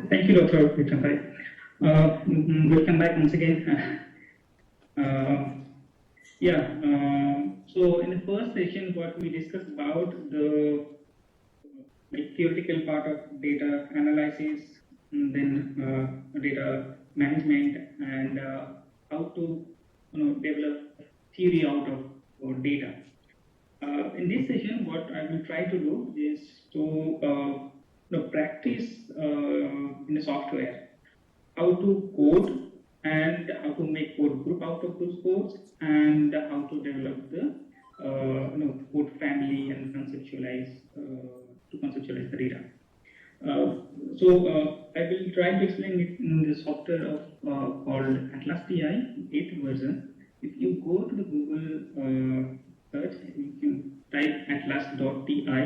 Thank you, Dr. Vikram. Welcome back once again. So in the first session, what we discussed about the theoretical part of data analysis, and then data management, and how to develop theory out of data. In this session, what I will try to do is to practice in the software how to code and how to make code group out of those codes, and how to develop the code family and conceptualize the data. So I will try to explain it in the software called Atlas TI 8th version. If you go to the Google search, you can type atlas.ti.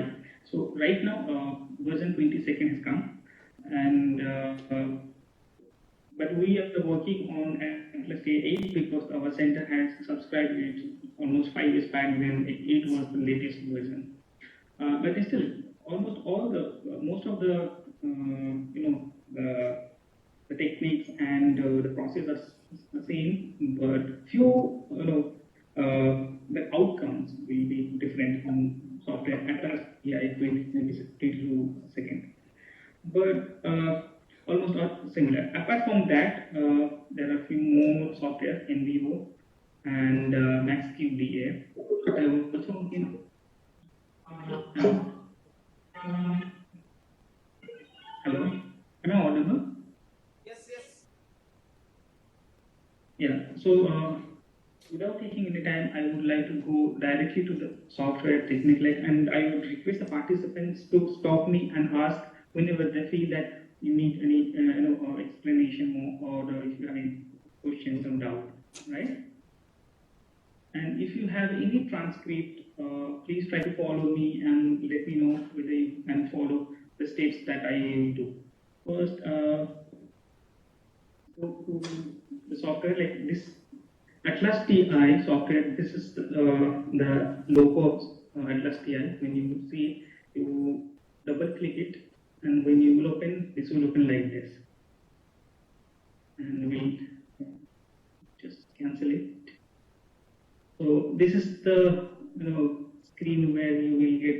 So right now version 22nd has come, and but we are working on Atlas TI 8 because our center has subscribed it almost 5 years back when 8 was the latest version. But still, most of the the techniques and the process are the same, but few the outcomes will be different on software Atlas TI 22 second. But almost all similar. Apart from that, there are a few more software, NVO and MaxQDA. I will also hello, am I audible? Yes. Yeah. So without taking any time, I would like to go directly to the software technique, and I would request the participants to stop me and ask whenever they feel that you need any explanation or if you have any questions or doubt, right? And if you have any transcript, please try to follow me and let me know whether you can follow the steps that I do. First, go to the software like this. Atlas TI software, this is the logo of Atlas TI. When you see, you double click it, and when you will open, this will open like this. And we'll just cancel it. So this is the screen where you will get,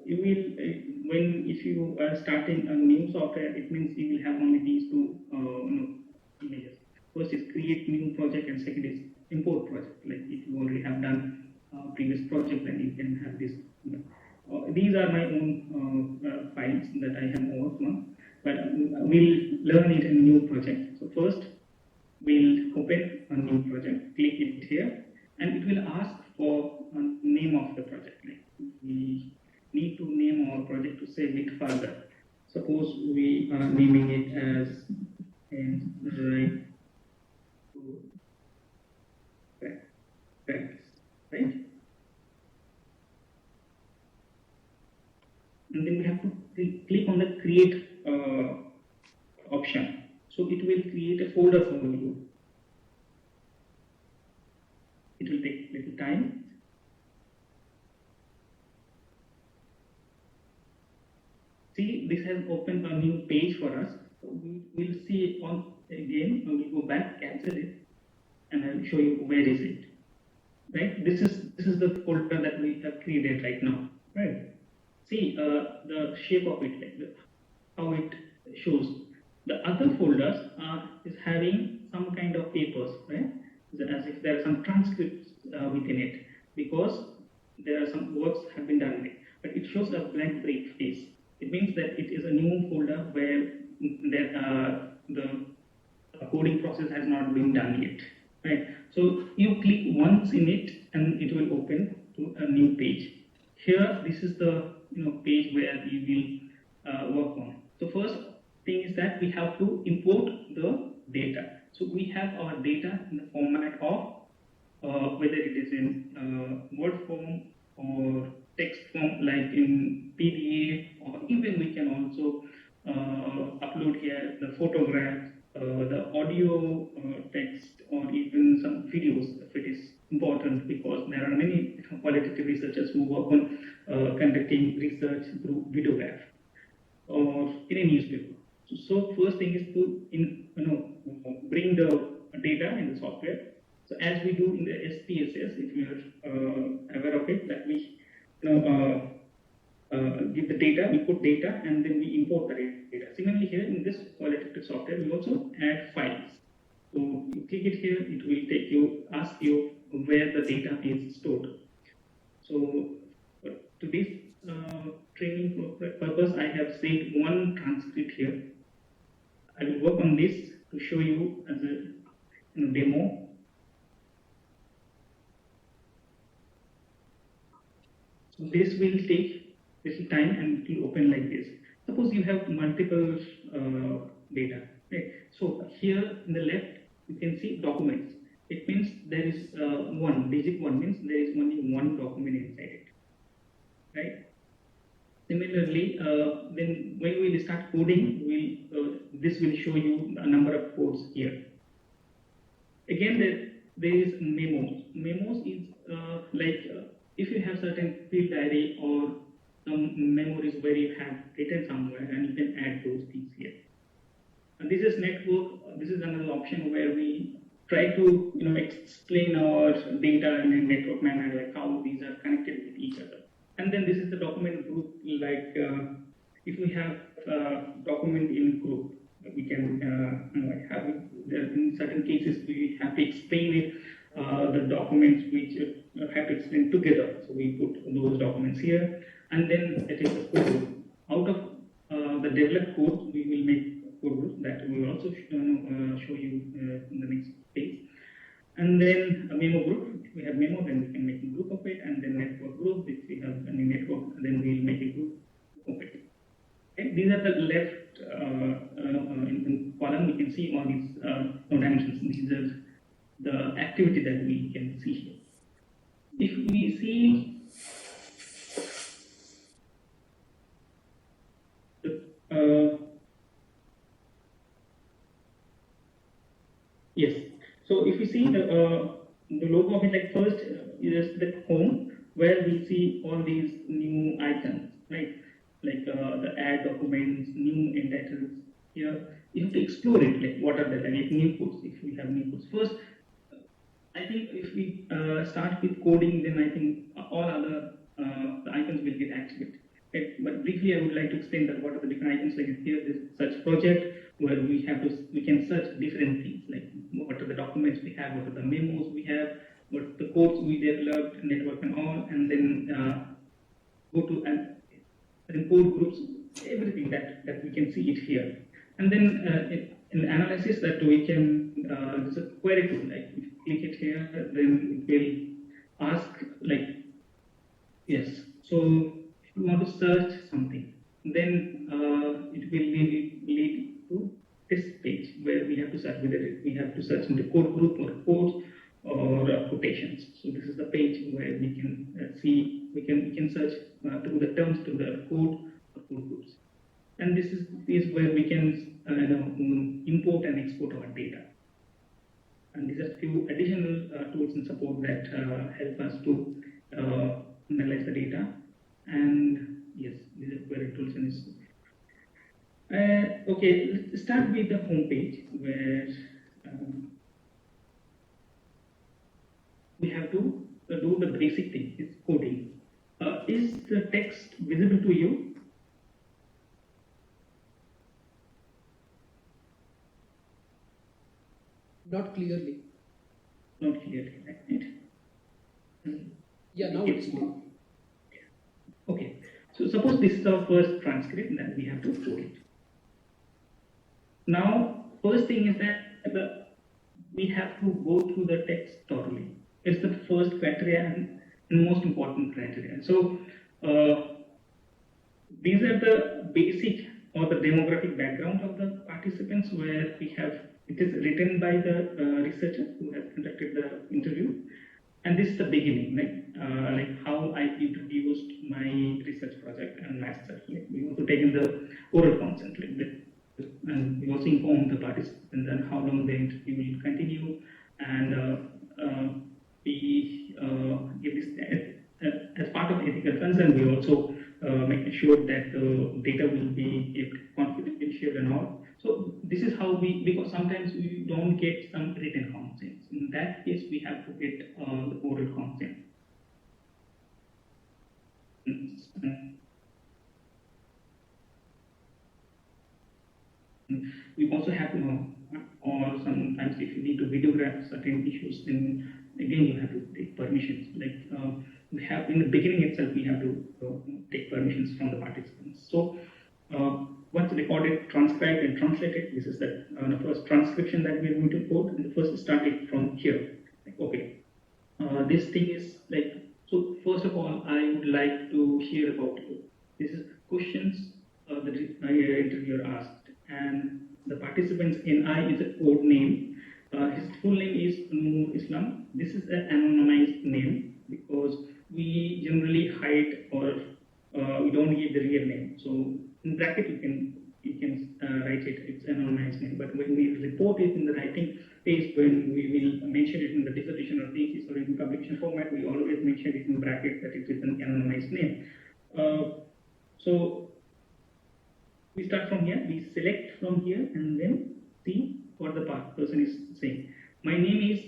if you are starting a new software, it means you will have only these two images. First is create new project, and second is import project. Like if you already have done previous project, then you can have this. These are my own files that I have worked on, but we'll learn it in a new project. So first, we'll open a new project, click it here, and it will ask for a name of the project. Like we need to name our project to save it further. Suppose we are naming it as Raipur right? And then we have to click on the create option. So it will create a folder for you. It will take a little time. See, this has opened a new page for us. So we will see it on again. We will go back, cancel it, and I will show you where is it. Right? This is the folder that we have created right now. Right? See the shape of it, like how it shows. The other folders is having some kind of papers, right? As if there are some transcripts within it, because there are some works have been done in it. But it shows a blank space. It means that it is a new folder where the coding process has not been done yet, right? So you click once in it, and it will open to a new page. Here, this is the page where you will work on. So first thing is that we have to import the data. So we have our data in the format of whether it is in Word form or text form, like in PDA, or even we can also upload here the photographs, the audio, text, or even some videos if it is important, because there are many qualitative researchers who work on conducting research through videograph or in a newspaper. So So first thing is to bring the data in the software. So as we do in the SPSS, if you are aware of it, that we give the data, we put data, and then we import the data. Similarly here in this qualitative software, we also add files. So you click it here, it will take you, ask you where the data is stored. So to this training purpose, I have saved one transcript here. I will work on this to show you as a demo. So this will take little time and it will open like this. Suppose you have multiple data. Right? So here in the left, you can see documents. It means there is one, digit one means there is only one document inside it. Right? Similarly, then when we will start coding, this will show you a number of codes here. Again, there is memos. Memos is if you have certain field diary or some memories where you have written somewhere, and you can add those things here. And this is network. This is another option where we try to explain our data in a network manner, like how these are connected with each other. And then this is the document group. Like if we have document in group, we can have it. In certain cases we have to explain it. The documents which have to explain together. So we put those documents here, and then it is a code. Out of the developed code, we will make code that we will also show you in the next page. And then a memo group. If we have memo, then we can make a group of it, and then network group. If we have any network, then we will make a group of it. Okay. These are the left in column. We can see all these dimensions. These are the activity that we can see here. If we see yes, so if you see the logo of it, like first is the home, where we see all these new icons, right? Like the add documents, new entitles. Here you have to explore it, like what are the like new codes. If we have new codes, first I think if we start with coding, then I think all other the icons will get activated. Okay? But briefly, I would like to explain that what are the different icons. Like here, this search project where we can search different things, like what are the documents we have, what are the memos we have, what the codes we developed, network and all, and then go to and code groups, everything that we can see it here. And then in analysis that we can there's a query tool, like if you click it here, then it will ask like yes. So if you want to search something, then it will lead to this page where we have to search whether we have to search in the code group or codes or quotations. So this is the page where we can see we can search to the terms to the code or code groups. And this is where we can import and export our data. And these are a few additional tools and support that help us to analyze the data. And yes, these are query tools and okay, let's start with the home page where we have to do the basic thing, is coding. Is the text visible to you? Not clearly. Not clearly, right? Yeah, now it's clear. Okay, so suppose this is our first transcript, then we have to code it. Now, first thing is that we have to go through the text thoroughly. It's the first criteria and most important criteria. So, these are the basic or the demographic background of the participants, where we have it is written by the researcher who has conducted the interview, and this is the beginning, like how I introduced my research project and master. Like we also taken the oral consent, and we also informed the participants and how long the interview will continue, and we give this as part of ethical concern. We also make sure that the data will be kept confidential and all. So this is how because sometimes we don't get some written consents. In that case, we have to get the oral consent. We also have to know, or sometimes if you need to videograph certain issues, then again you have to take permissions. Like we have in the beginning itself, we have to take permissions from the participants. So once recorded, transcribed, and translated, this is the first transcription that we are going to quote. And the first started from here. Like, okay, this thing is like, so first of all, I would like to hear about you. This is questions that the interviewer asked. And the participant's NI is a code name. His full name is Noor Islam. This is an anonymized name because we generally hide or we don't give the real name. So in bracket you can write it. It's anonymized name. But when we report it in the writing page, when we will mention it in the dissertation or thesis or in publication format, we always mention it in bracket that it is an anonymized name. So we start from here, we select from here, and then see what the person is saying. My name is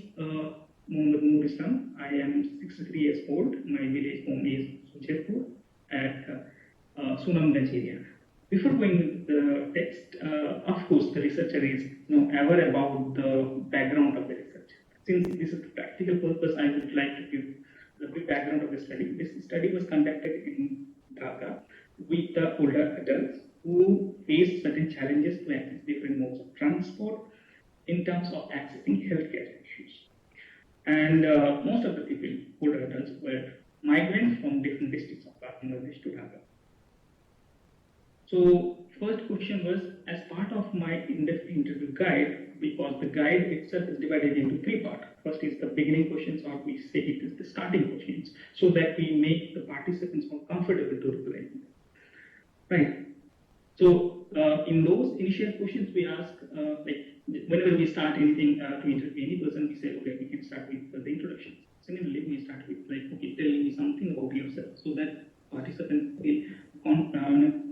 Mohammed Noor Islam. I am 63 years old. My village home is Raipur at Sunamganj area. Before going with the text, of course, the researcher is aware about the background of the research. Since this is the practical purpose, I would like to give the quick background of the study. This study was conducted in Dhaka with the older adults who face certain challenges to access different modes of transport in terms of accessing healthcare issues. And most of the people, older adults, were migrants from different districts of Bangladesh to Dhaka. So first question was, as part of my in-depth interview guide, because the guide itself is divided into three parts. First is the beginning questions, or we say it is the starting questions, so that we make the participants more comfortable to reply. Right. So in those initial questions, we ask, like whenever we start anything to interview any person, we say, okay, we can start with the introduction. Similarly, we start with like, okay, tell me something about yourself, so that participants feel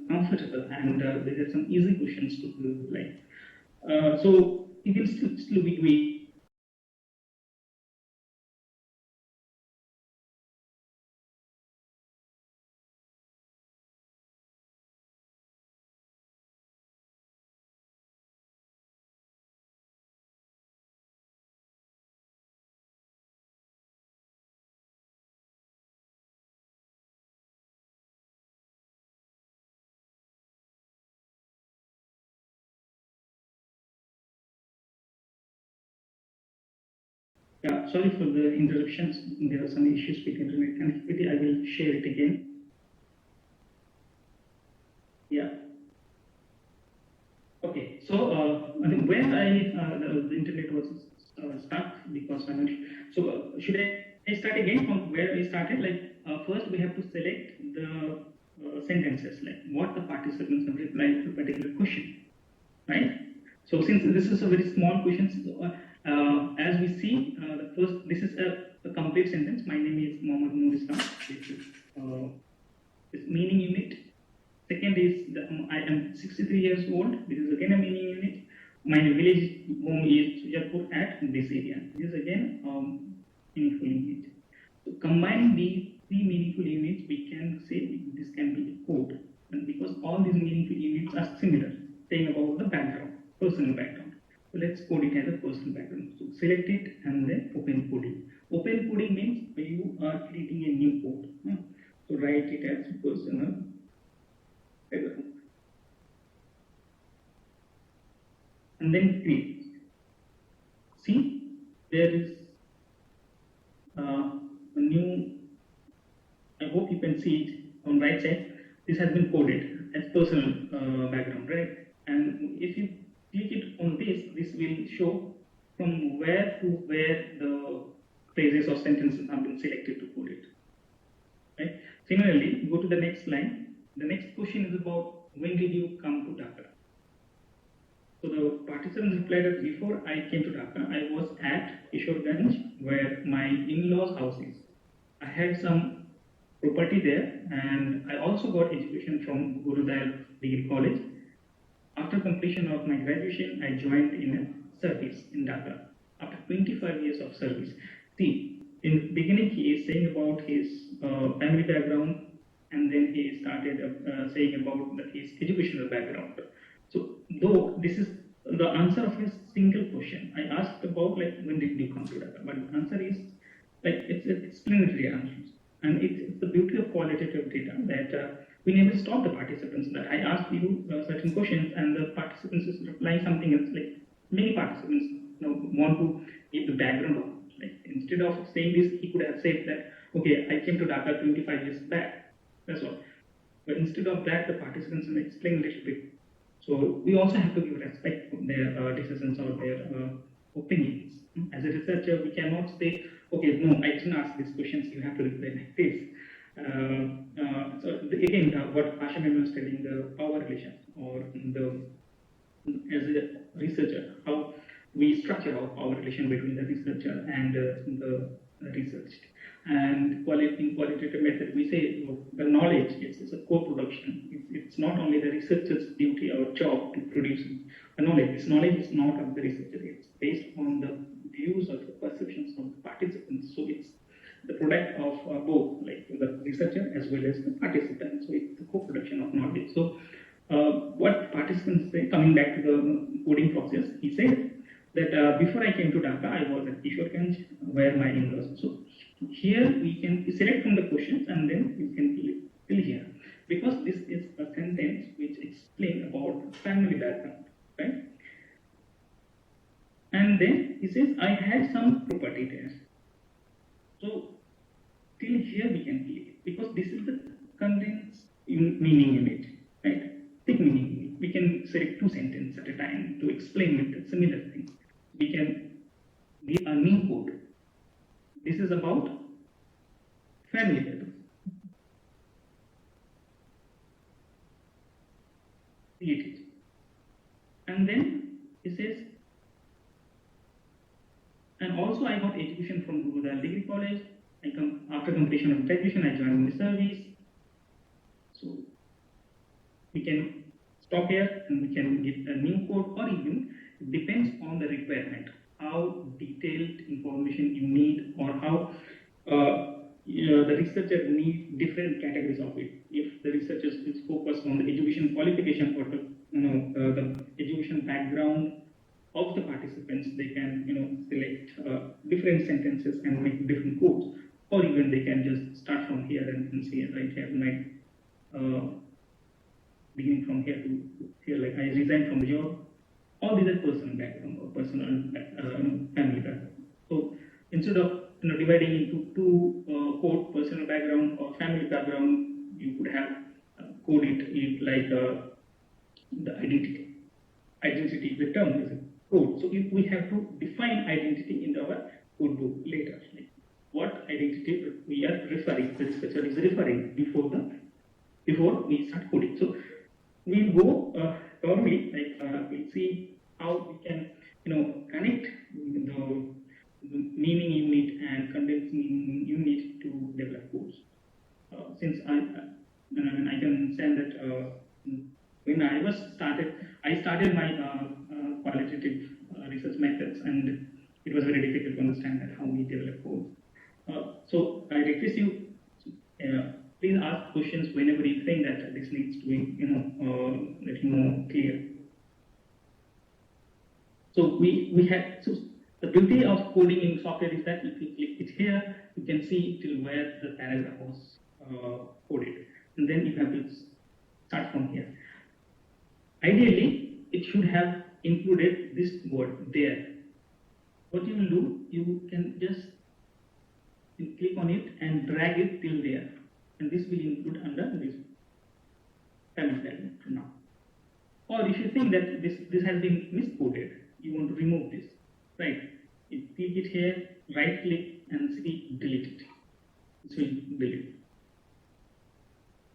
comfortable and there are some easy questions to do. Like, so you can still be Yeah, sorry for the interruptions. There are some issues with internet connectivity. I will share it again. Yeah. Okay. So I think where the internet was stuck because I'm not. So should I start again from where we started? Like first we have to select the sentences, like what the participants have replied to a particular question, right? So since this is a very small question, so, as we see, the first, this is a complete sentence. My name is Mohammed Noor Islam. This meaning unit. Second is I am 63 years old. This is again a meaning unit. My village home is Sujapur at this area. This is again meaningful unit. So combining these three meaningful units, we can say this can be a code, and because all these meaningful units are similar, saying about the background. Personal background. So let's code it as a personal background. So select it and then open coding. Open coding means you are creating a new code. So write it as personal background. And then create. See, there is a new, I hope you can see it on right side. This has been coded as personal background, right? And if you click it on this will show from where to where the phrases or sentences have been selected to code it. Right? Similarly, go to the next line. The next question is about when did you come to Dhaka? So the participants replied that before I came to Dhaka, I was at Kishorganj, where my in-laws' house is. I had some property there, and I also got education from Gurudayal Degree College. After completion of my graduation, I joined in a service in Dhaka. After 25 years of service, see, in the beginning he is saying about his family background, and then he started saying about his educational background. So, though this is the answer of his single question, I asked about like when did you come to Dhaka, but the answer is like it's explanatory answers, and it's the beauty of qualitative data that. We never stop the participants that I asked you certain questions and the participants is replying something else. Like many participants want to give the background of like instead of saying this, he could have said that, okay, I came to Dhaka 25 years back. That's all. But instead of that, the participants will explain a little bit. So we also have to give respect to their decisions or their opinions. As a researcher, we cannot say, okay, no, I didn't ask these questions, you have to reply like this. Again, what Asha was telling, the power relations or the as a researcher, how we structure our power relation between the researcher and the researched. And in qualitative method, we say the knowledge is a co-production. It's not only the researcher's duty or job to produce the knowledge. This knowledge is not of the researcher. It's based on the views or the perceptions of the participants. So it's the product of both, like the researcher as well as the participant. So it's the co-production of knowledge. So what participants say, coming back to the coding process, he said that before I came to Dhaka, I was at Kishorganj, where my in-laws. So here we can select from the questions and then you can fill here. Because this is a sentence which explains about family background, right? And then he says, I had some property there. So till here we can fill it because this is the condensed meaning unit, right? Thick meaning unit. We can select two sentences at a time to explain it, similar thing. We can give a new code. This is about family background. Create it. And then it says, and also I got education from Guru Dal Degree College. After completion of graduation, I joined the service. So we can stop here and we can get a new code, or even it depends on the requirement, how detailed information you need, or how the researcher needs different categories of it. If the researcher is focused on the education qualification or the education background of the participants, they can select different sentences and make different codes. Or even they can just start from here and see it right here, like beginning from here to here, like I resigned from the job. All these are personal background or personal family background. So instead of dividing into two code, personal background or family background, you could have coded it like the identity. Identity, the term is a code. So if we have to define identity in our code book later. Like, what identity we are referring, the researcher is referring before we start coding. So we'll go probably like we'll see how we can connect the meaning unit and condensed meaning unit to develop codes. Since I can say that when I started my qualitative research methods, and it was very difficult to understand that how we develop codes. So I request you, please ask questions whenever you think that this needs to be, little more clear. So we had, so the beauty of coding in software is that if you click it here, you can see till where the paragraph was coded, and then you have to start from here. Ideally, it should have included this word there. What you will do, you can just click on it and drag it till there, and this will include under this family background now. Or if you think that this has been miscoded, you want to remove this, right? You click it here, right click, and see delete it. This will delete.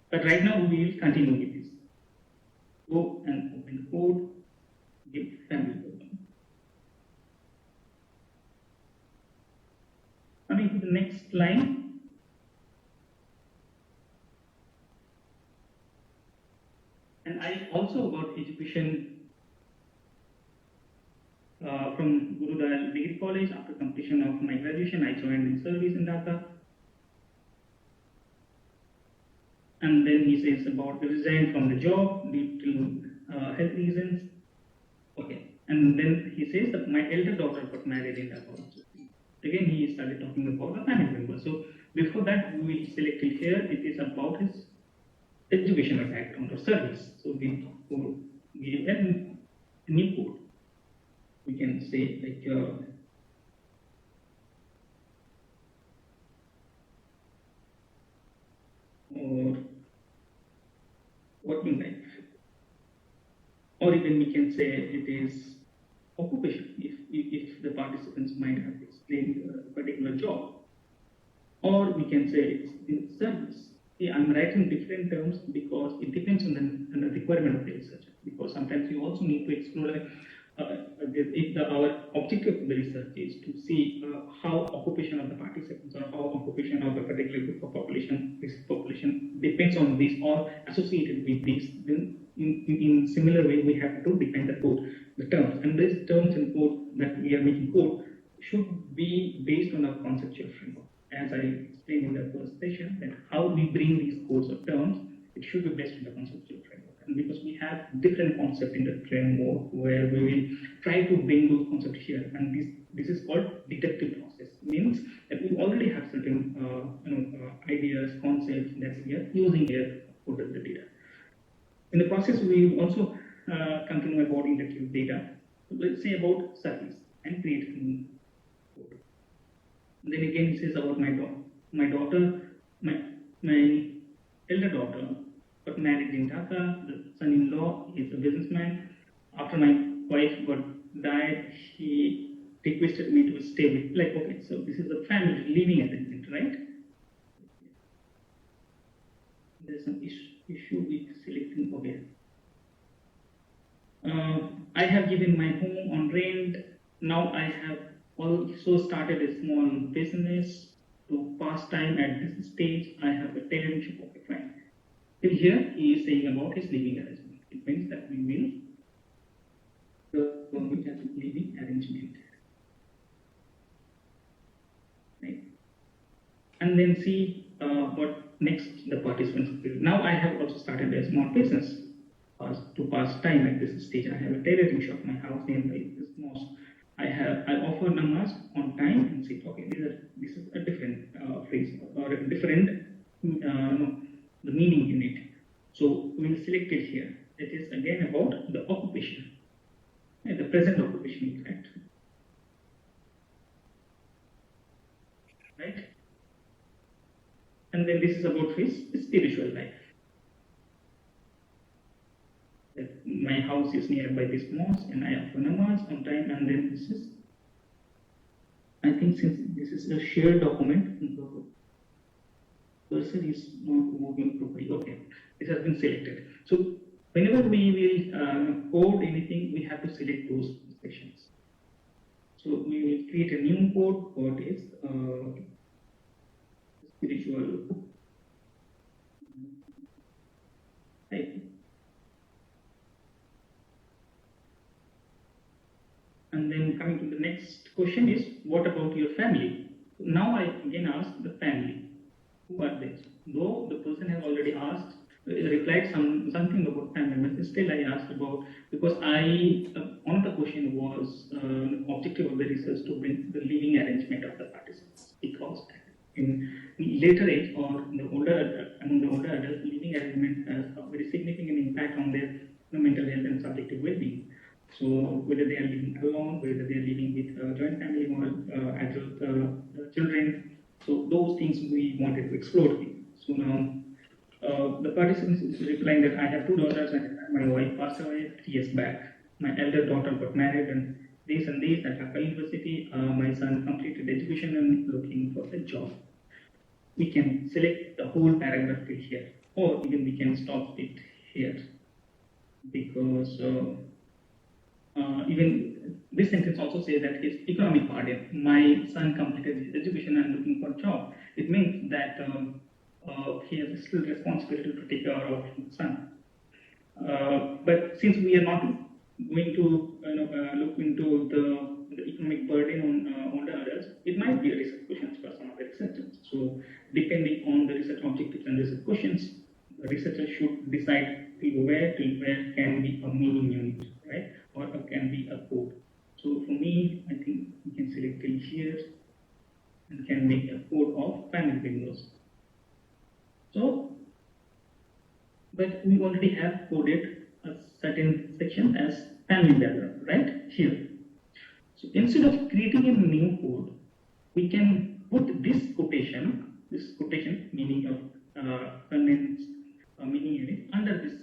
But right now we will continue with this. Go and open the code, give family background. Coming to the next line. And I also got education education from Gurudal Degree College. After completion of my graduation, I joined in service in Dhaka. And then he says about the resign from the job due to health reasons. Okay. And then he says that my elder daughter got married in Dhaka. Again, he started talking about the family member. So before that, we will select it here. It is about his educational background or service. So we give a new code. We can say like or working life, or even we can say it is occupation if the participants might have explained a particular job, or we can say it's in service. See, I'm writing different terms because it depends on the requirement of the researcher, because sometimes you also need to explore our objective of the research is to see how occupation of the participants or how occupation of a particular group of population, this population depends on this or associated with this. Then in similar way, we have to define the terms, and these terms and code that we are making code should be based on a conceptual framework. As I explained in the first session, that how we bring these codes or terms, it should be based on the conceptual framework. And because we have different concepts in the framework where we will try to bring those concepts here, and this is called deductive process. Means that we already have certain ideas, concepts that we are using here for the data. In the process, we also come to know about inductive data. So let's say about service and create a new code. Then again, it says about my daughter, my elder daughter got married in Dhaka. The son-in-law is a businessman. After my wife died, he requested me to stay with. Like, okay, so this is a family living arrangement, right? There's some issue with selecting. Okay. I have given my home on rent. Now I have also started a small business to pass time at this stage. I have a tailoring shop. Okay, fine. Till here, he is saying about his living arrangement. It means that we will go with a living arrangement. Right? And then see what next the participants will. Now I have also started a small business to pass time at this stage. I have a tailoring shop, my house nearby this mosque. I offer namaz on time and say, okay, this is a different phrase or a different the meaning in it. So we'll select it here. It is again about the occupation, and the present occupation, in fact. Right? And then this is about his spiritual life. That my house is nearby this mosque and I offer namaz on time, and then this is, I think since this is a shared document, the cursor is not moving properly. Okay, this has been selected. So whenever we will code anything, we have to select those sections. So we will create a new code for this spiritual type. And then coming to the next question is, what about your family? Now I again ask the family. Who are they? Though the person has already asked, replied something about family members, still I asked about, because one of the question was objective of the research to bring the living arrangement of the participants, because in later age or among the older adults, living arrangement has a very significant impact on their mental health and subjective well-being. So whether they are living alone, whether they are living with joint family or adult children, so those things we wanted to explore. So now the participants is replying that I have two daughters and my wife passed away 3 years back. My elder daughter got married and this at Dhaka University. My son completed education and looking for a job. We can select the whole paragraph here, or even we can stop it here, because even this sentence also says that his economic burden. My son completed his education and looking for a job. It means that he has still responsibility to take care of his son. But since we are not going to look into the economic burden on the others, it might be a research questions for some of the researchers. So depending on the research objectives and research questions, the researcher should decide till where can be a meaning unit, right, or can be a code. So for me, I think we can select till here and can make a code of family windows. So, but we already have coded a certain section as family background, right here. So instead of creating a new code, we can put this quotation meaning of contains meaning unit under this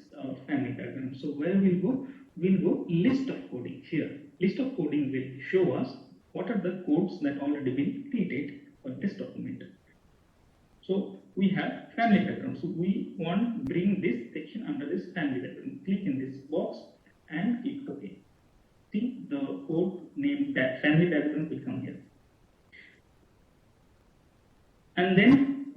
family background. So where we'll go? We'll go list of coding here. List of coding will show us what are the codes that already been created for this document. So we have family background. So we want to bring this section under this family background. Click in this box and click OK. See the code named that family background will come here. And then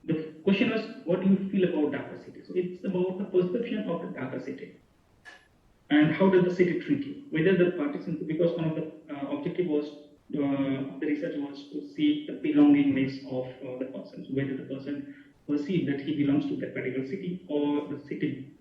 the question was, what do you feel about Dhaka city? So it's about the perception of the Dhaka city. And how does the city treat you? Whether the participant, because one of the objective was the research was to see the belongingness of the person, so whether the person perceives that he belongs to that particular city or the city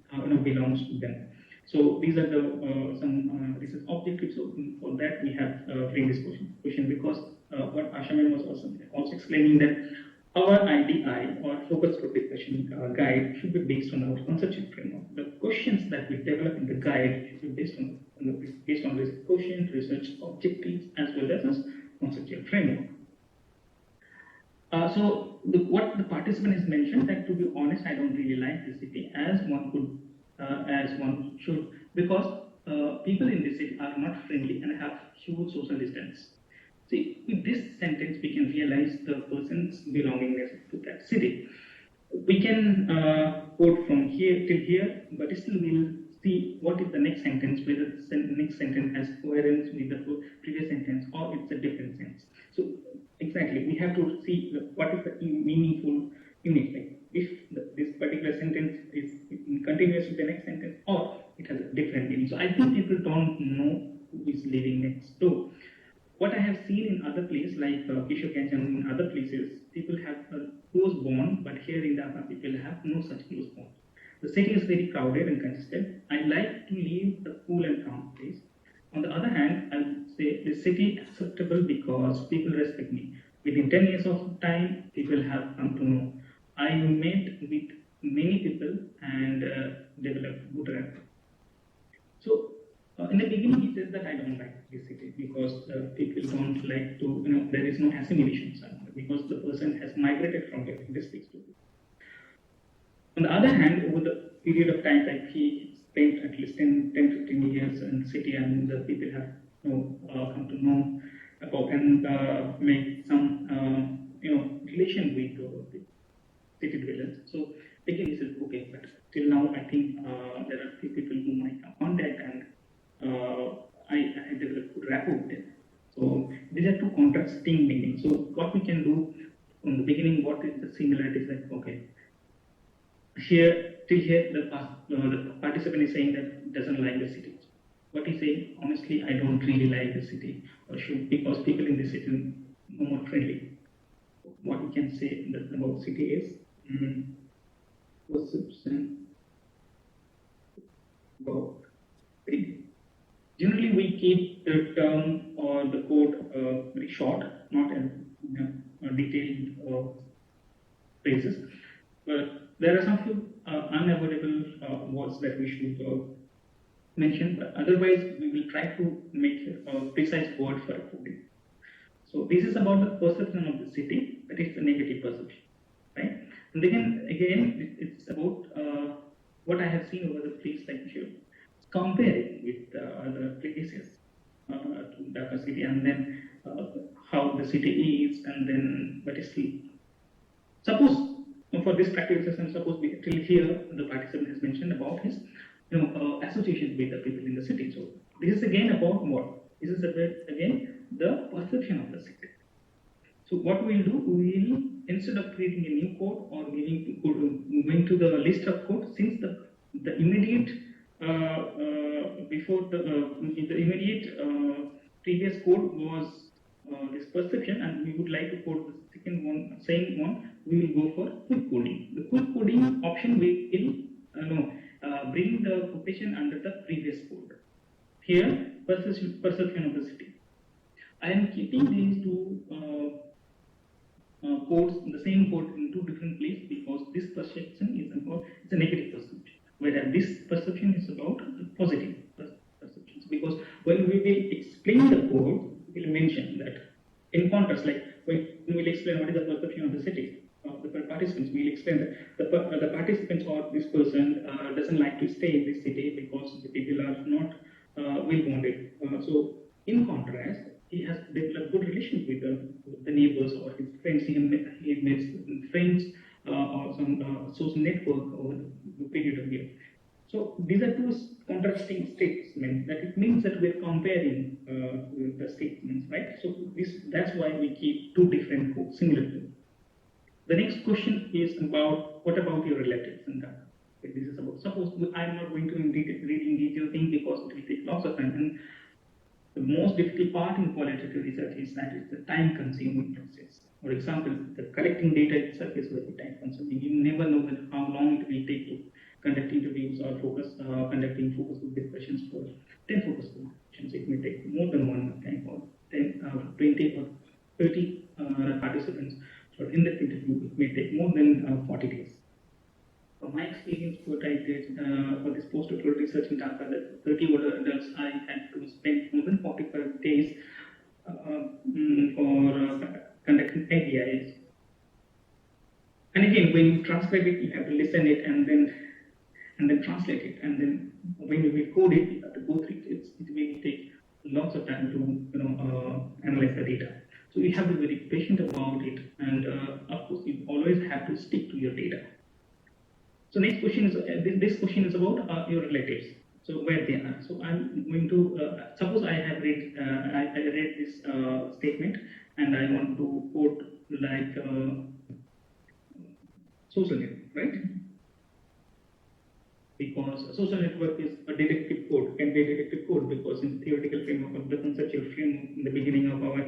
belongs to them. So these are the some research objectives. So for that we have framed this question because what Ashaman was also explaining that our IDI or focus group discussion guide should be based on our conceptual framework. The questions that we develop in the guide should be based on research questions, research objectives, as well as conceptual framework. What the participant has mentioned, that to be honest, I don't really like the city as one should, because people in the city are not friendly and have huge social distance. See, with this sentence, we can realize the person's belongingness to that city. We can quote from here till here, but still we'll see what is the next sentence, whether the next sentence has coherence with the previous sentence or it's a different sense. So exactly, we have to see what is the meaningful unit. Like if this particular sentence is continuous with the next sentence or it has a different meaning. So I think people don't know who is living next door. What I have seen in other places like Kishore and in other places, people have a close bond, but here in Dhaka, people have no such close bond. The city is very crowded and congested. I like to leave a cool and calm place. On the other hand, I would say the city is acceptable because people respect me. Within 10 years of time, people have come to know. I met with many people and developed good rapport. So in the beginning, he says that I don't like this city because people don't like to, there is no assimilation because the person has migrated from different districts to it. On the other hand, over the period of time, like he spent at least 10-15 years in the city, and the people have come to know about and make some relation with the city dwellers. So again, he says, okay, but till now, I think there are few people whom I can contact and I developed good rapport with them. So these are two contrasting meanings. So what we can do from the beginning, what is the similarities? Like okay, here till here the participant is saying that doesn't like the city. What he saying? Honestly, I don't really like the city, or should because people in the city are more friendly. What we can say about city is perception about city. Generally, we keep the term or the code very short, not in detailed phrases. But there are some few unavoidable words that we should mention. But otherwise, we will try to make a precise word for a coding. So this is about the perception of the city, that is the negative perception, right? And then again, it's about what I have seen over the place like here. Comparing with other places to Dhaka city, and then how the city is, and then but still, suppose for this practical session, suppose till here the participant has mentioned about his association with the people in the city. So this is again about what? This is about again the perception of the city. So what we will do, we will instead of creating a new code or going to the list of code, since the The immediate before the immediate previous code was this perception, and we would like to code the second one, same one. We will go for quick coding. The quick coding option will bring the operation under the previous code. Here, perception of the city. I am keeping these two codes, the same code in two different places because this perception is about it's a negative perception, whereas this perception is about positive perceptions. Because when we will explain the code, we will mention that in contrast, like when we will explain what is the perception of the city. The participants, we will explain that the participants or this person doesn't like to stay in this city because the people are not well-bonded. So, in contrast, he has developed good relations with the neighbors or his friends. He met friends or some social network over the period of year. So these are two contrasting statements. That it means that we're comparing the statements, right? So that's why we keep two different codes, similar codes. The next question is about what about your relatives and that. This is about, suppose I'm not going to read in detail thing because it will take lots of time. And the most difficult part in qualitative research is that it's a time-consuming process. For example, the collecting data itself is very time-consuming. You never know how long it will take to conduct interviews or conducting focus group discussions for 10 focus group discussions. It may take more than 1 month time or 10, 20 or 30 participants. For in-depth interview, it may take more than 40 days. From my experience, what I did for this postdoctoral research in Dhaka, that 30 older adults, I had to spend more than 45 days for conducting AIIMS. And again, when you transcribe it, you have to listen it and then translate it. And then when you will code it, you have to go through it. It will take lots of time to analyze the data. So you have to be very patient about it. And of course, you always have to stick to your data. So next question is this question is about your relatives. So where they are. So I'm going to suppose I have read I read this statement and I want to quote like social network, right? Because a social network is a deductive code, can be a deductive code because in the theoretical framework of the conceptual framework in the beginning of our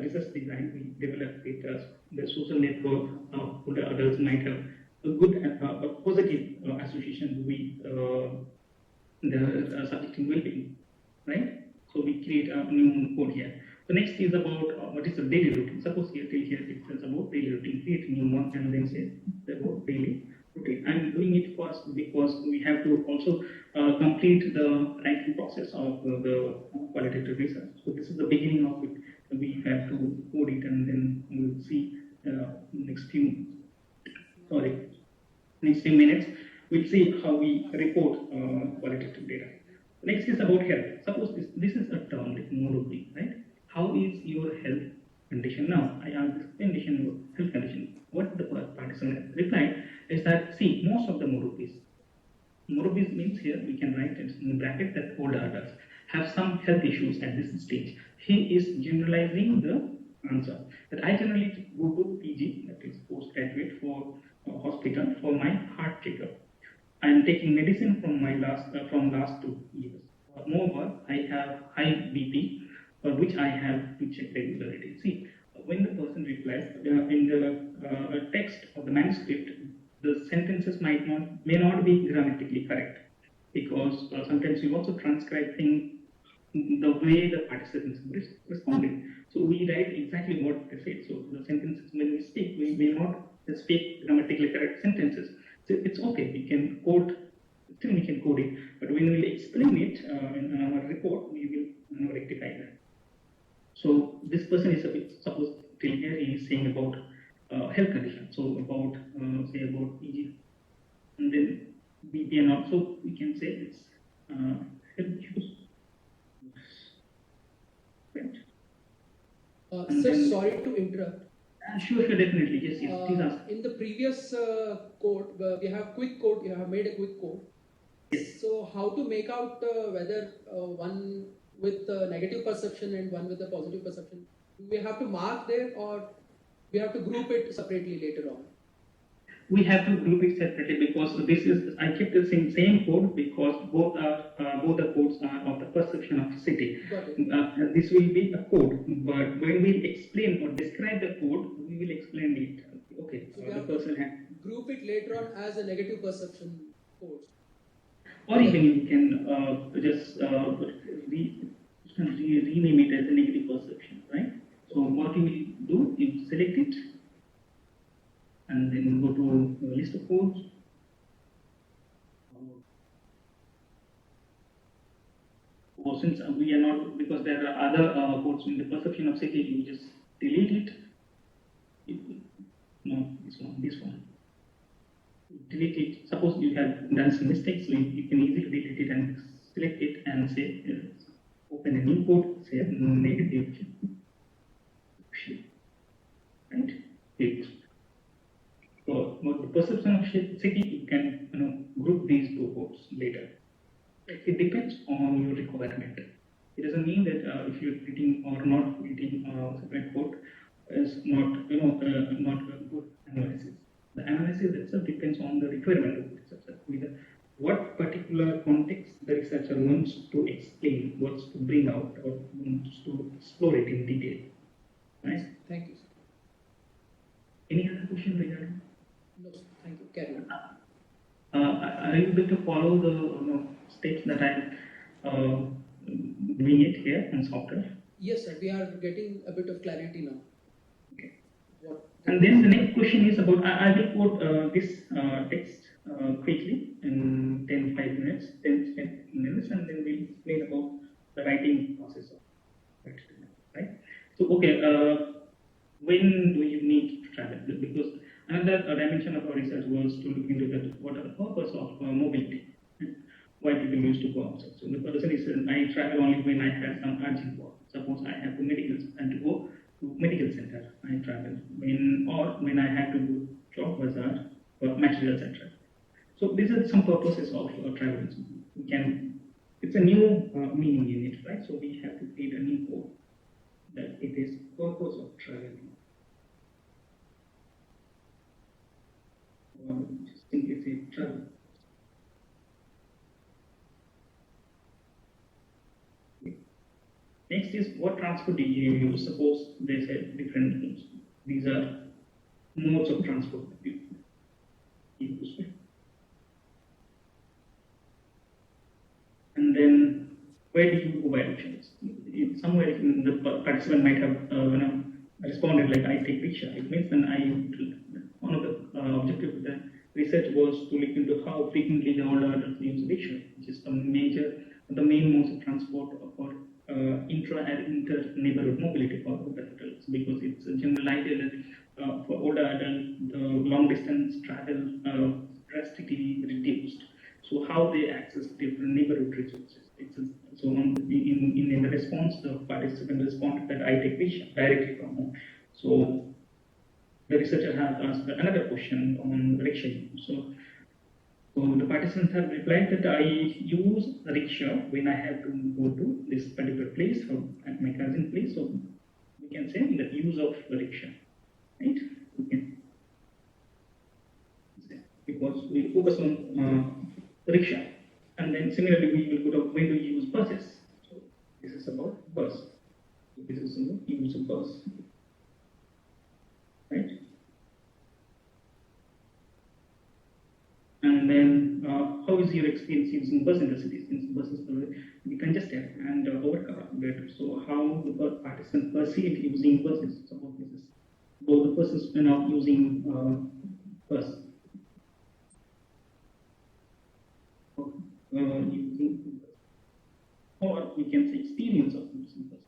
research design, we developed it as the social network of the adults might have a good a positive association with the subject in well-being, right? So we create a new code here. The next is about what is the daily routine. Suppose here till here it says about daily routine. Create a new one and then say about daily routine. I'm doing it first because we have to also complete the writing process of the qualitative research. So this is the beginning of it. We have to code it and then we'll see next few minutes, we'll see how we report qualitative data. Next is about health. Suppose this is a term like morbidity, right? How is your health condition now? I asked this condition, health condition. What the participant replied is that, see, most of the morbidities means here we can write it in the bracket that older adults have some health issues at this stage. He is generalizing the answer that I generally go to PG, that is postgraduate for hospital for my heart checkup. I am taking medicine from last 2 years. Moreover, I have high BP, for which I have to check regularly. See, when the person replies in the text of the manuscript, the sentences may not be grammatically correct because sometimes we also transcribe things the way the participants responded. So we write exactly what they said. So the sentences when we speak, we may not speak grammatically correct sentences. So it's okay. We can code. Still we can code it. But when we explain it in our report, we will rectify that. So this person is suppose till here he is saying about health condition. So about say about PG, and then BP, and also we can say it's health issues. Sir, sorry to interrupt. Sure, definitely. Yes, please ask. In the previous code, we have quick code. You have made a quick code. Yes. So how to make out whether one with negative perception and one with a positive perception? Do we have to mark there, or we have to group it separately later on? we have to group it separately because this is, I kept the same code because both the codes are of the perception of city. Got it. This will be a code, but when we explain or describe the code, we will explain it. Okay, So the person has, group it later on as a negative perception codes. or even you can just rename it as a negative perception, right? So what you will do, you select it, and then go to list of codes. Or since we are not, because there are other codes in the perception of city, you just delete it. No, this one. Delete it. Suppose you have done some mistakes, so you can easily delete it and select it and say, open a new code, say negative. Right? It. So, the perception of city, you can group these two codes later. It depends on your requirement. It doesn't mean that if you're creating or not creating a separate code is not not a good analysis. The analysis itself depends on the requirement of the researcher. With what particular context the researcher wants to explain, wants to bring out, or wants to explore it in detail. Right? Thank you. Any other question regarding? No, thank you. Carry on. Are you able to follow the steps that I'm doing it here in software? Yes, sir. We are getting a bit of clarity now. Okay. What? And then the next question is about, I will code this text quickly in 10 minutes, and then we'll explain about the writing process of it, right? So, okay, when do you need to travel? Because another dimension of our research was to look into that, what are the purpose of mobility? Why people used to go outside. So the person is, I travel only when I have some urgent work. Suppose I have to go to medical center. I travel when I have to do job bazaar or material center. So these are some purposes of travel. It's a new meaning in it, right? So we have to create a new code that it is purpose of traveling. Just simply say travel. Next is, what transport do you use? Suppose they said different things. These are modes of transport that you use. And then, where do you go by options? Somewhere in the participant might have responded like, I take picture. It means then one of the objectives of the research was to look into how frequently the older adults use rickshaw, which is the main modes of transport for intra and inter neighborhood mobility for older adults, because it's a general idea that for older adults, the long distance travel drastically reduced. So how they access different neighborhood resources. So in the response, the participant responded that I take picture directly from home. So the researcher has asked another question on rickshaw. So the participants have replied that I use rickshaw when I have to go to this particular place or at my cousin's place. So we can say the use of the rickshaw, right? Because we focus on rickshaw, and then similarly we will go to when do you use buses. So this is about bus. So this is the use of bus, right? And then how is your experience using bus in the city? Since buses are congested and overcrowded, so how the participants perceive using buses? Suppose this is both the persons using bus. Using, or we can say experience of using bus.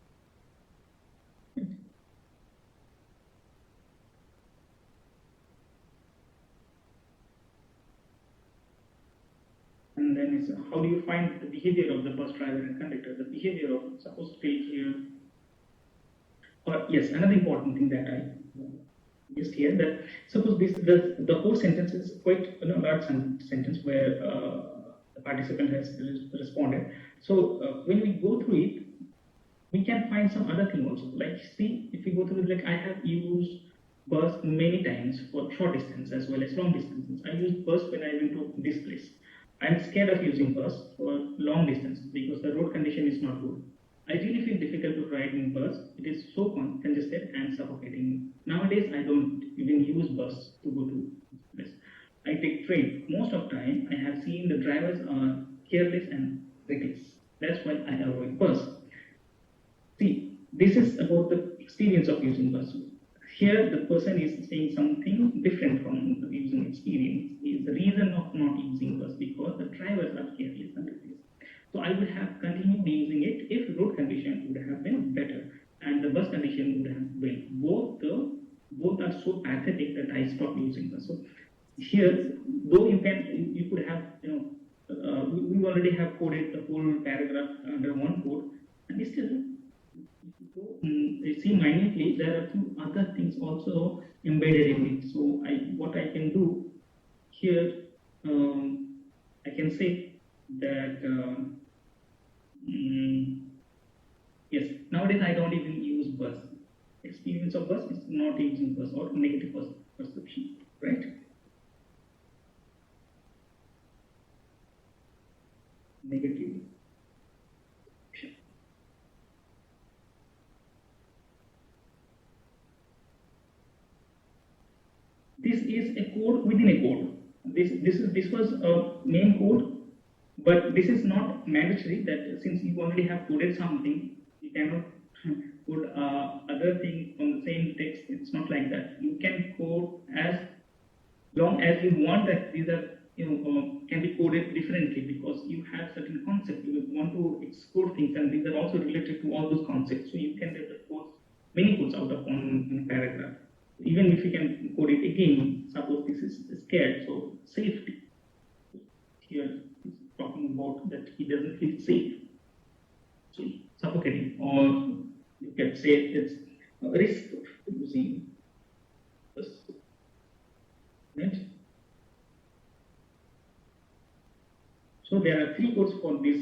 And then it's how do you find the behavior of the bus driver and conductor? The behavior of, suppose take here. Or yes, another important thing that I missed here, that suppose the whole sentence is quite large sentence where the participant has responded. So when we go through it, we can find some other thing also. Like, see, if we go through it, like I have used bus many times for short distance as well as long distances. I use bus when I went to this place. I'm scared of using bus for long distance because the road condition is not good. I really feel difficult to ride in bus. It is so congested and suffocating. Nowadays, I don't even use bus to go to this place. I take train. Most of the time, I have seen the drivers are careless and reckless. That's why I avoid bus. See, this is about the experience of using bus. Here, the person is saying something different from the using experience. Is the reason of not using bus because the drivers are careless and reckless. So I would have continued using it if road condition would have been better and the bus condition would have been both are so pathetic that I stopped using bus. So here, though you could have we already have coded the whole paragraph under one code, and still see minutely there are two other things also embedded in it. So what I can do here, I can say that yes, nowadays I don't even use bus. Experience of bus is not using bus or negative perception, right? Negative. This is a code within a code. This was a main code, but this is not mandatory that since you already have coded something, you cannot put other thing on the same text. It's not like that. You can code as long as you want that these are can be coded differently because you have certain concepts. You want to explore things, and these are also related to all those concepts. So you can develop many codes out of one paragraph. Even if you can code it again, suppose this is scared, so safety. Here he's talking about that he doesn't feel safe. So suffocating, or you can say it's a risk of using this. Right? So there are three codes for this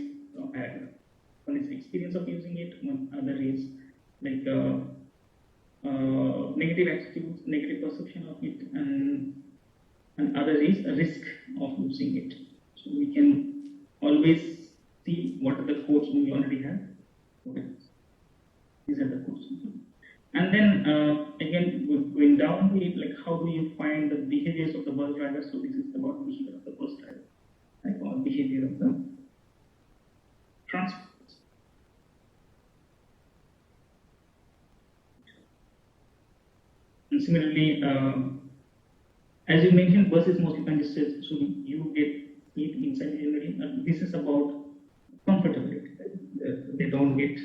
paragraph. One is experience of using it, one other is like negative attitudes, negative perception of it, and other is a risk of using it. So we can always see what are the codes we already have. Okay. These are the codes. And then again, going down to it, like how do you find the behaviors of the bus driver? So this is about behavior of the bus driver, like or behavior of the transport. And similarly, as you mentioned, bus is mostly congested, so you get seat inside generally. This is about comfortability. They don't get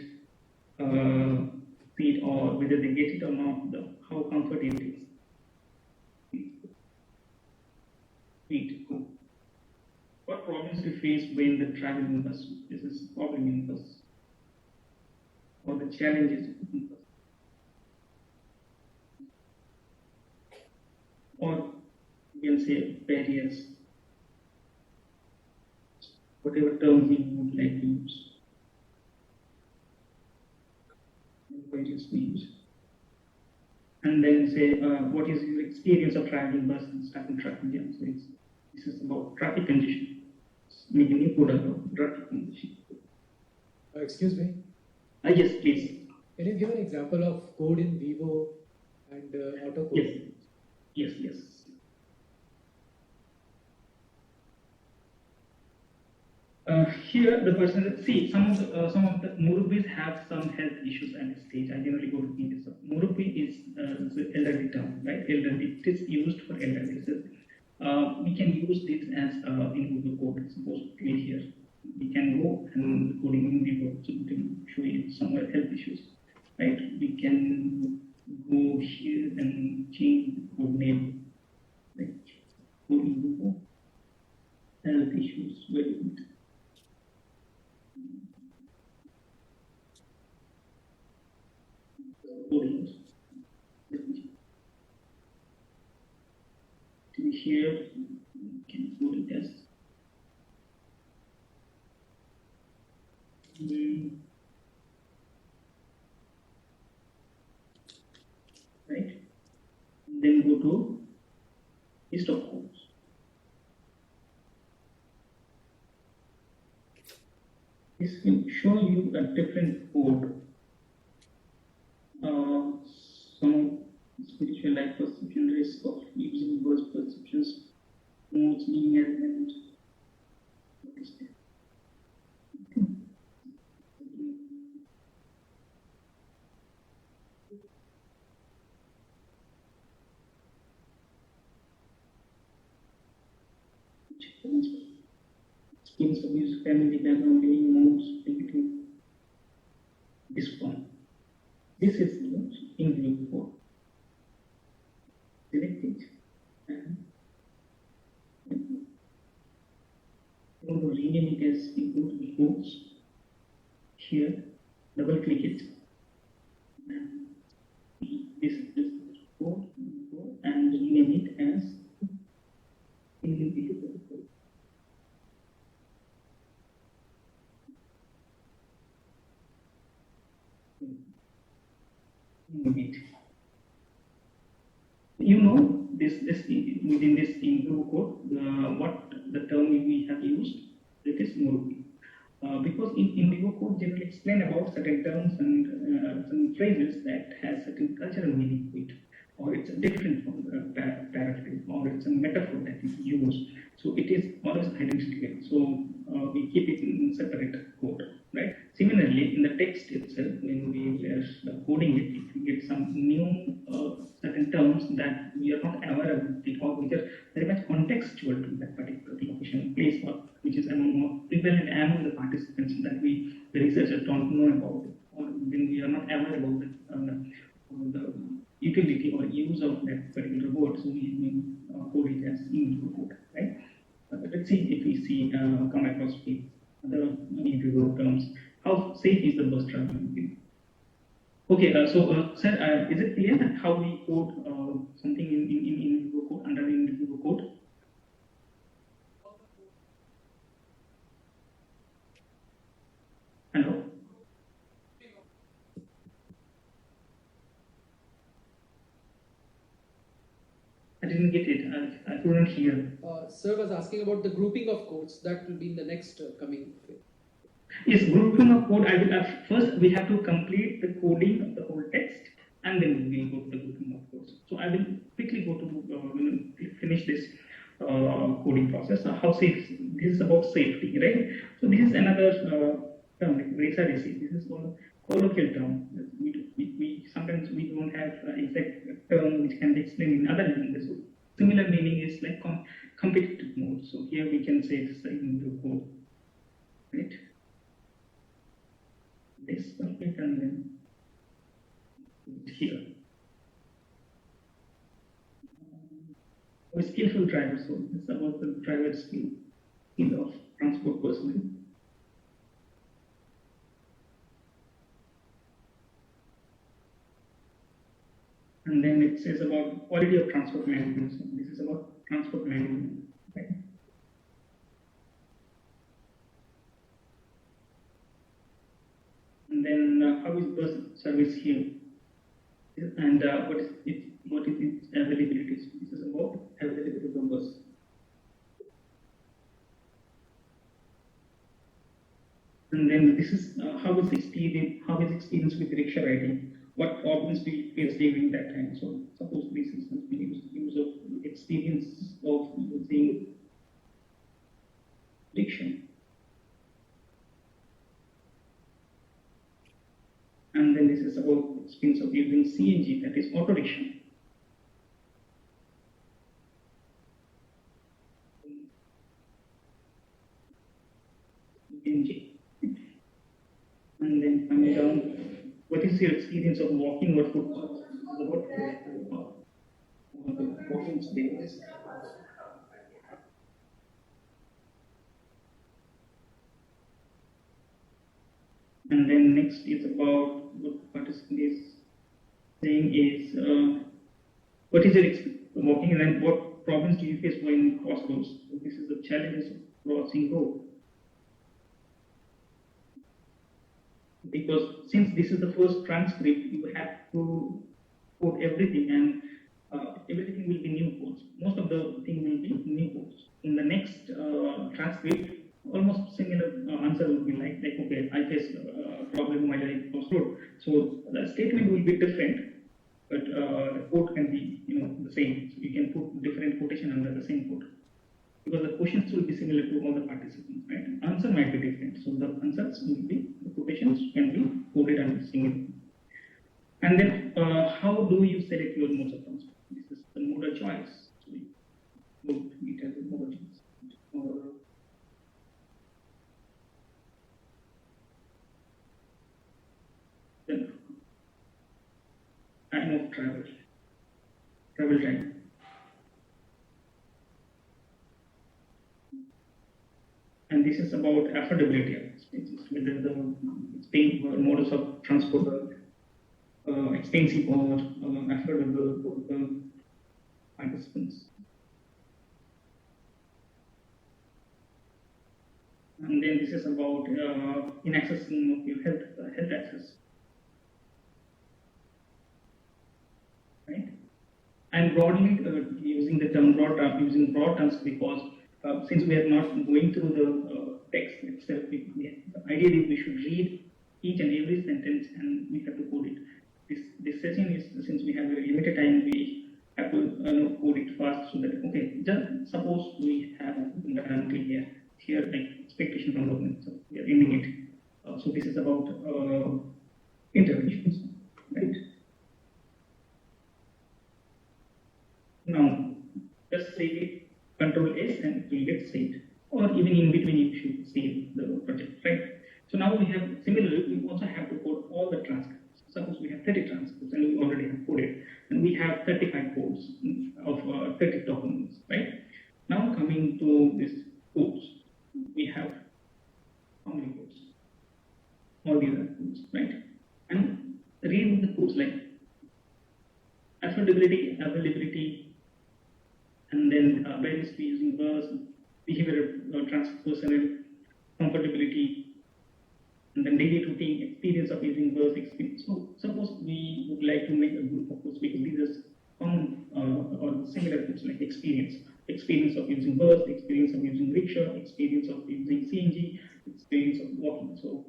seat, or whether they get it or not, how comfortable it is. Seat. What problems do you face when the traveling in bus? This is problem in bus, or the challenges in bus, or you can say barriers, whatever term you would like to use. Various names. And then say, what is your experience of traveling bus and stuck in traffic jam? So this is about traffic congestion. Making a code about traffic congestion. Excuse me. Yes, please. Can you give an example of code in Vivo and autocode? Yes. Here the person, see, some of the Murubis have some health issues at this stage. I generally go to meet this. Murubi is the elderly term, right? Elderly. It is used for elderly. So, we can use this as in Google code. Suppose here we can go and coding in Vivo to show you somewhere health issues, right? We can go here and change the code name, like go in Vivo health issues. Very good. To be here, can go and test. Right? then go to list of codes. This will show you a different code. Some spiritual life perception, risk of using words, perceptions, modes, linear element. What is that? Skills of use, family background, living modes, negative. This one. This is in view code. Select it and you want to rename it as input codes. Here, double click it. And this code and rename it as individual code. You know this within this improve code what the term we have used, that is Murupi. Because in Vivo code generally explain about certain terms and some phrases that has certain cultural meaning to it, or it's different from the paraphrase, or it's a metaphor that is used. So it is always identical. So we keep it in separate code, right? Similarly, in the text itself, when we are coding it, if we get some new certain terms that we are not aware of it, or which are very much contextual to that particular location, place, or which is more prevalent among the participants that the researchers don't know about it, or when we are not aware about the utility or use of that particular word, so we code it as in code, right? Let's see if we see come across with other individual terms. How safe is the bus traveling? Okay, sir, is it clear that how we code something in individual code under individual code? Hello? I didn't get it. I couldn't hear. Sir was asking about the grouping of codes that will be in the next coming. Yes, grouping of code. I will first we have to complete the coding of the whole text, and then we will go to the grouping of codes. So I will quickly go to finish this coding process. How safe? This is about safety, right? So this is another term like RESA. This is one colloquial term. We sometimes we don't have exact term which can be explained in other languages. So similar meaning is like competitive mode. So here we can say it's in the code, right? This complete and then here. A skillful driver, so it's about the driver skill of transport personnel. And then it says about quality of transport management. So this is about transport management, right? And then how is bus service here? And what is its availability? So this is about availability of the bus. And then this is how is experience with rickshaw riding? What problems do you face during that time? So suppose this is use of experience of using rickshaw. And then this is about experience of using CNG, that is auto rickshaw. CNG. And then coming down, what is your experience of walking or footpath? Walking space. And then next is about what participant is saying is what is your experience walking, and then what problems do you face when you cross roads? So this is the challenges of crossing road. Because since this is the first transcript, you have to put everything, and everything will be new codes. Most of the thing will be new codes. In the next transcript, almost similar answer will be like okay, I face problem while I cross road. So the statement will be different, but the code can be the same. So you can put different quotation under the same code because the questions will be similar to all the participants, right? Answer might be different, so the answers will be the quotations can be coded under single. And then how do you select your modes of transport? This is the modal choice. So you put it as a modal choice. Then time of travel time. And this is about affordability of expenses, whether the modes of transport are expensive or affordable for the participants. And then this is about in accessing of your health access, right? And broadly using the term using broad terms because since we are not going through the text itself, ideally we should read each and every sentence and we have to code it. This session is, since we have a limited time, we have to code it fast so that okay, just suppose we have until here like expectation from government, so we are ending it. So this is about interventions, right? Now just say it, Control S, and it will get saved. Or even in between, you should save the project, right? So now we have, similarly, we also have to code all the transcripts. Suppose we have 30 transcripts and we already have coded, and we have 35 codes of 30 documents, right? Now coming to this codes, we have how many codes? All these are codes, right? And read the codes like affordability, availability, and then various using verbs, behavioral transport personnel, comfortability, and then daily routine, experience of using verbs, experience. So suppose we would like to make a group of course because these are common or similar groups like experience of using verbs, experience of using rickshaw, experience of using CNG, experience of walking. So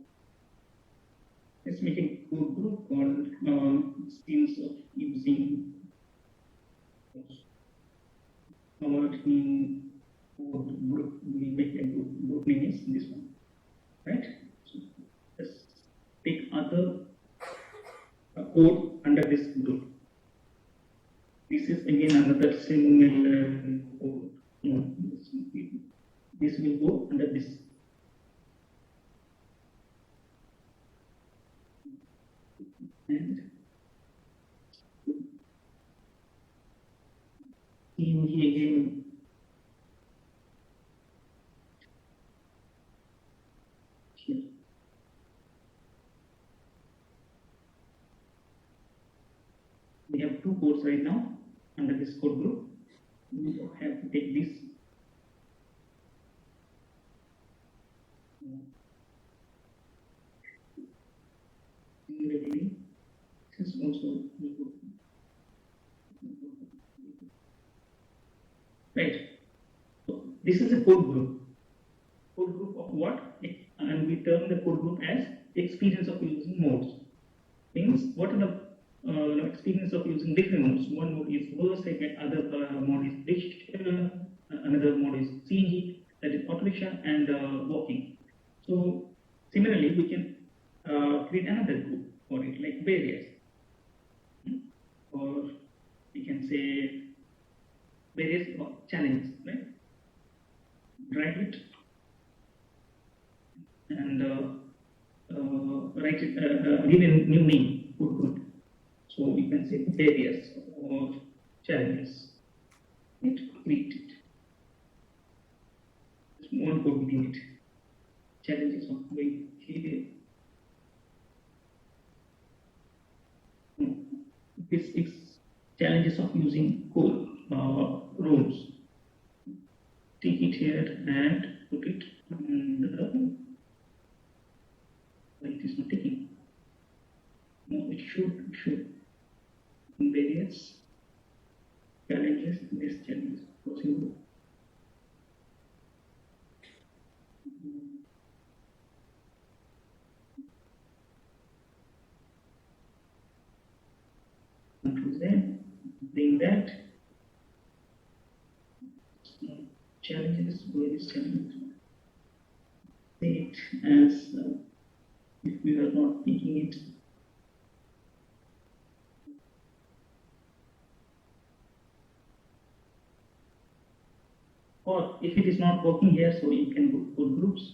let's make a good group called experience of using our team group. We make a group name is this one, right? So let's take other code under this group. This is again another similar code. This will go under this. And again. Here. We have two codes right now under this code group. We have to take this. Similarly, this is also right. So this is a code group. Code group of what? And we term the code group as experience of using modes. Means what are the experience of using different modes? One mode is verse segment, other mode is rickshaw, another mode is CNG, that is auto rickshaw, and walking. So similarly, we can create another group for it, like various, or we can say various challenges, right? Write it and write it, give a new name, good. So we can say various or challenges. It create it. Just one code within it. Challenges of going here. This is challenges of using code rules. Take it here and put it on the. It is not taking. No, it should. Various bring that. Challenges, where is challenges? Say it as if we are not thinking it. Or if it is not working here, so you can go for groups.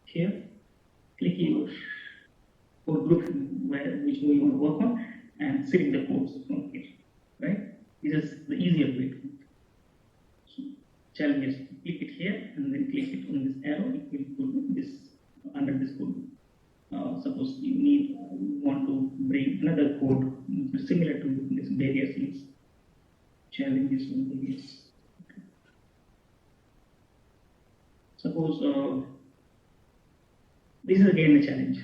Here, click your code group which we want to work on and select the codes from here. Right? This is the easier way to do it. So, challenges, click it here and then click it on this arrow. It will put this under this code. Suppose you want to bring another code similar to this various things. Challenges and various. Suppose this is again a challenge.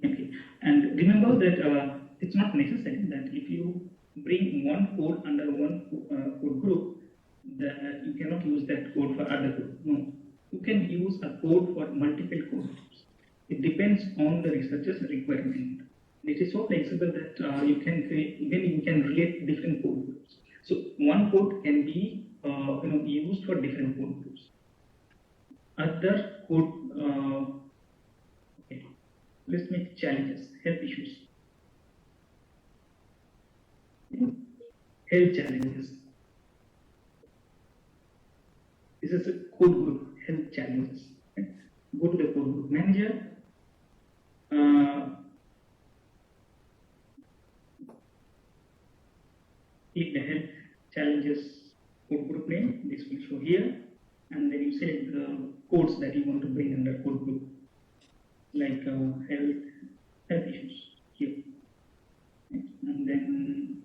Okay. And remember that it's not necessary that if you bring one code under one code group, that you cannot use that code for other group. No, you can use a code for multiple code groups. It depends on the researcher's requirement. It is so flexible that you can create, even you can relate different code groups. So one code can be used for different code groups. Other code, okay. Let's make challenges, health issues. Health challenges. This is a code group, health challenges. Okay. Go to the code group manager. Click the health challenges code group name. This will show here. And then you select the codes that you want to bring under code group, like health issues here. And then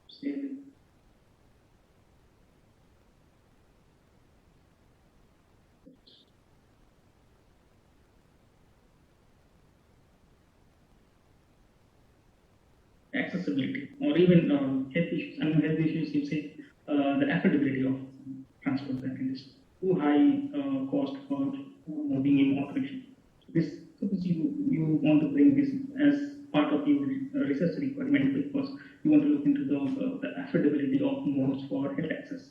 save it. Accessibility, or even health issues. I mean, health issues, you say the affordability of transport, that is too high cost for moving in operation. So this, suppose you want to bring this as part of your research requirement because you want to look into the affordability of modes for health access,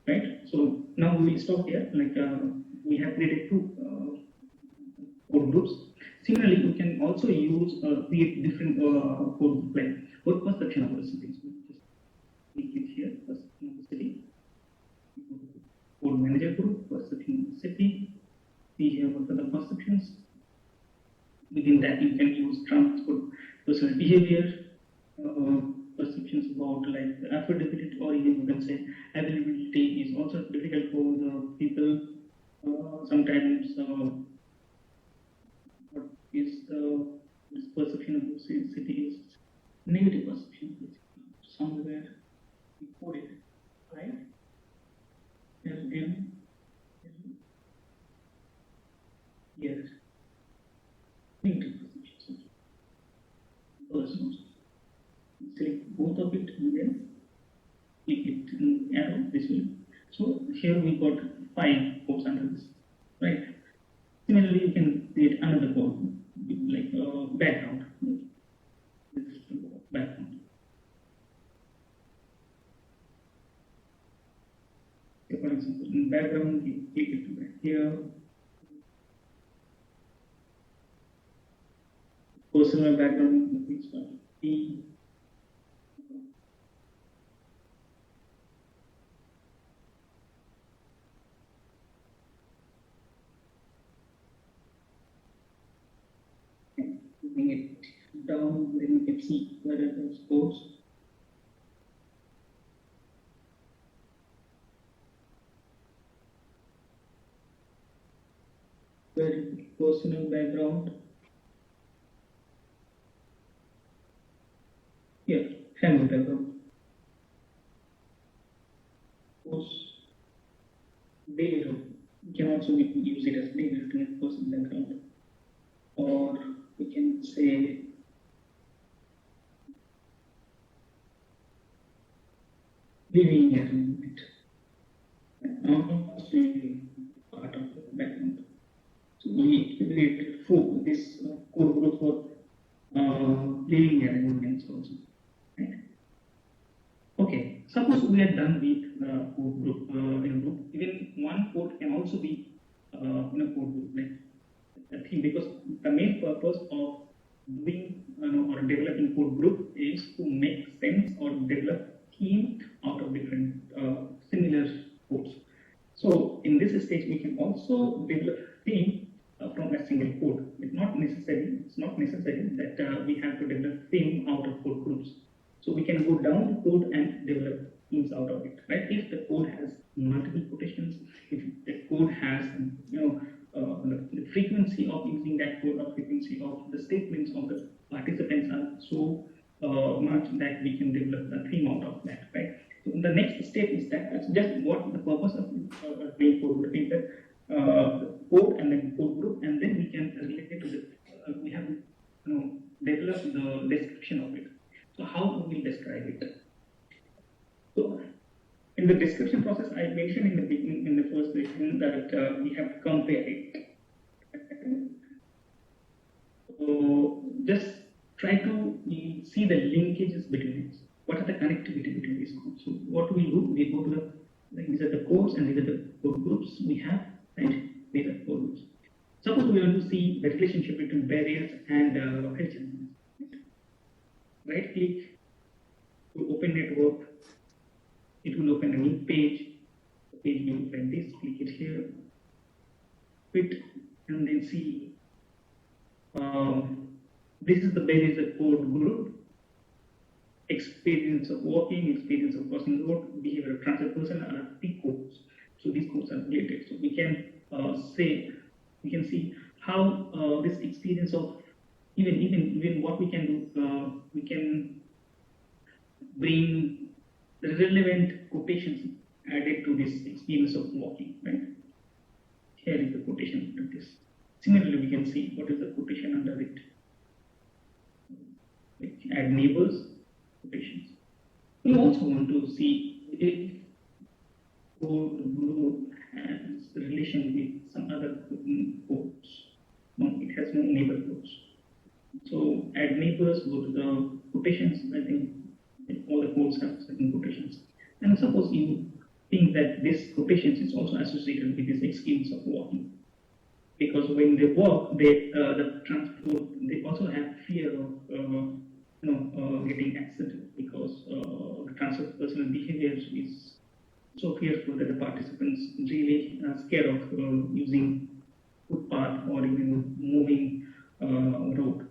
right? So now we will stop here. Like we have created two code groups. Similarly, you can also use create different code groups like work perception of the cities. Just click it here, perception of the city. Code manager group, perception of the city. See here what are the perceptions. Within that, you can use transport personal behavior, perceptions about like the affordability, or even you can say availability is also difficult for the people. Sometimes what is this perception of the city is negative perception. Somewhere we put it, right? Yes. Negative perception. Persons. Select both of it and then click it in arrow this way. So here we got 5 codes under this, right? Similarly, you can create another code like background. This is background. So for example, in background, you click it right here. Personal background, it's P. Bring it down, then you can see where are those codes. Where is the personal background? Here, family background. Suppose daily routine. You can also use it as daily routine personal background. Or we can say living environment. Part of the background. So we create this code group for living arrangements also. Right? Okay, suppose we are done with the code group in a group. Even one code can also be in a code group, like a theme, because the main purpose of doing or developing code group is to make sense or develop theme out of different similar codes. So in this stage, we can also develop theme from a single code. It's not necessary that we have to develop theme out of code groups. So we can go down the code and develop themes out of it, right? If the code has multiple quotations, if the code has, the frequency of using that code or frequency of the statements of the participants are so much that we can develop the theme out of that, right? So the next step is that's just what the purpose of doing code group is, that code and then code group, and then we can relate it to the we have to develop the description of it. So how we will describe it? So in the description process, I mentioned in the beginning, in the first section, that we have to compare it. So just try to see the linkages between it. What are the connectivity between these codes? So what we do, we go to these are the codes and these are the code groups we have, right? These are code groups. Suppose we want to see the relationship between barriers and health challenges. Right click to open network. It will open a new page. The page will open this. Click it here. Quit and then see. This is the barriers code group. Experience of walking, experience of crossing the road, behavior of transit person are the codes. So these codes are related. So we can see how this experience of even what we can do. We can bring the relevant quotations added to this experience of walking, right? Here is the quotation under this. Similarly, we can see what is the quotation under it. Like add neighbors, quotations. We also want to see if code group has relation with some other codes. No, it has no neighbor codes. So add neighbors, go to the quotations. I think all the codes have certain quotations. And suppose you think that this quotations is also associated with this experience of walking, because when they walk, the transport, they also have fear of getting accident, because the transport personal behavior is so fearful that the participants really are scared of using footpath or even moving road.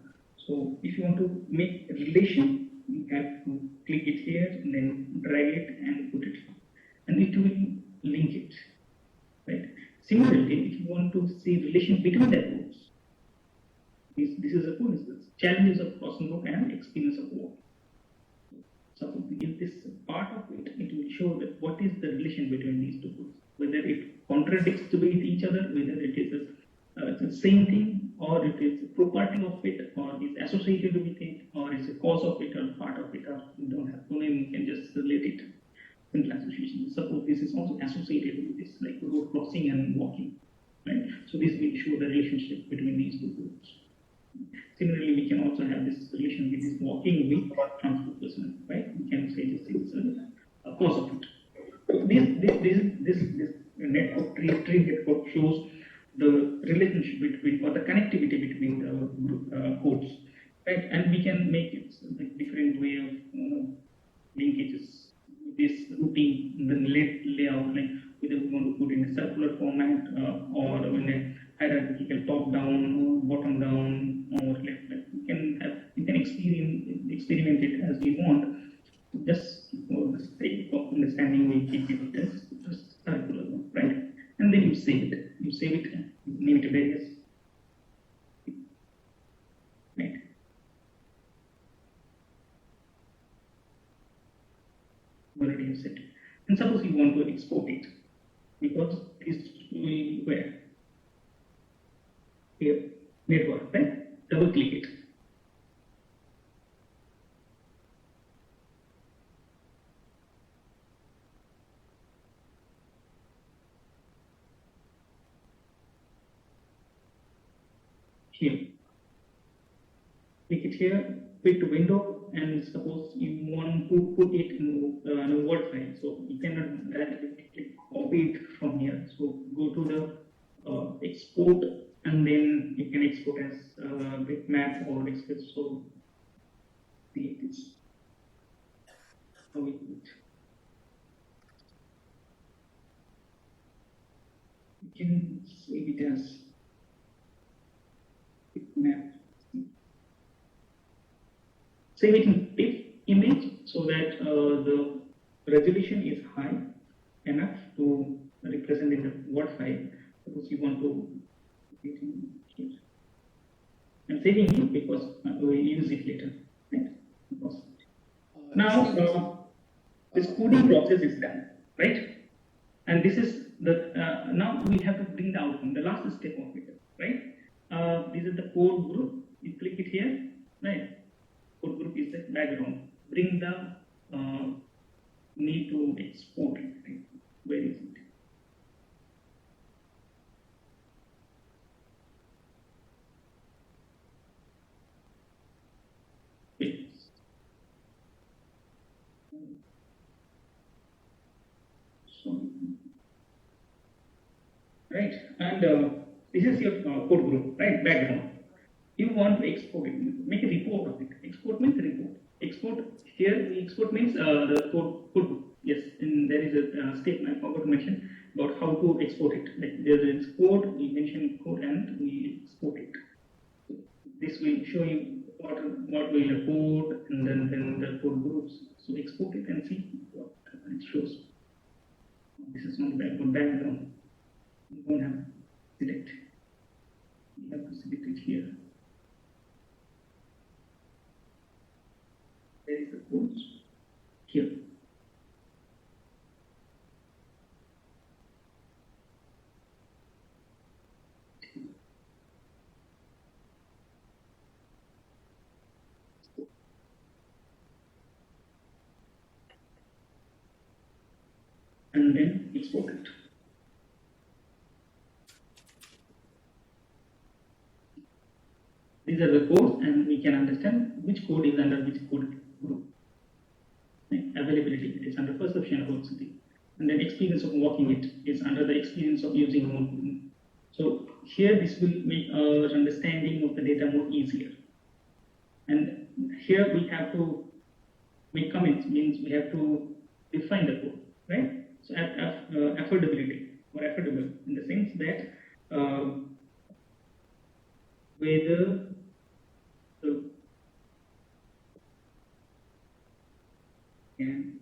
So if you want to make a relation, you have to click it here and then drag it and put it here, and it will link it, right? Similarly, if you want to see relation between the codes, this is a coincidence. Challenges of crossing road and experience of walk. So if this part of it, it will show that what is the relation between these two codes, whether it contradicts with each other, whether it is the same thing, or it is a property of it, or is associated with it, or is a cause of it, or part of it, or you don't have to name, you can just relate it. Simple association. Suppose this is also associated with this, like road crossing and walking, right? So this will show the relationship between these two groups. Similarly, we can also have this relation with this walking with transport person, right? We can say this is a cause of it. This network tree network shows the relationship between, or the connectivity between the codes, right? And we can make it like different way of linkages. This routine, the layout, like whether we want to put in a circular format or in a hierarchical top down, bottom down, or left. We can experiment it as we want. Just for the sake of understanding, we keep it as circular, right? And then you save it. You save it, name it various, right? Already have set it. And suppose you want to export it, because this will be where? Here, network, right? Double click it. Here. Click it here, pick window, and suppose you want to put it in a Word file. So you cannot directly copy it from here. So go to the export, and then you can export as bitmap or export. So create this. How we do it. You can save it as bitmap. Save it in big image so that the resolution is high enough to represent in the Word file. Suppose you want to put it in here. I'm saving it because we'll use it later. Right? Now, this coding process is done, right? And this is the now we have to bring the outcome, the last step of it, right? This is the code group. You click it here, right? Code group is the background. Bring the need to export it. Right? Where is it? Yes. So, right, and this is your code group, right? Background. You want to export it, make a report of it. Export means report. Export here, export means the code group. Yes, and there is a statement I forgot to mention about how to export it. Like there is code, we mention code, and we export it. This will show you what will the code, and then the code groups. So export it and see what it shows. This is not the background. You don't have to select. You have to select it here. There is the codes here. And then export it. These are the codes, and we can understand which code is under which code group. Availability is under perception of city, and then experience of walking it is under the experience of using more. So here this will make our understanding of the data more easier. And here we have to make comments, means we have to define the code, right? So affordability or affordable in the sense that whether the can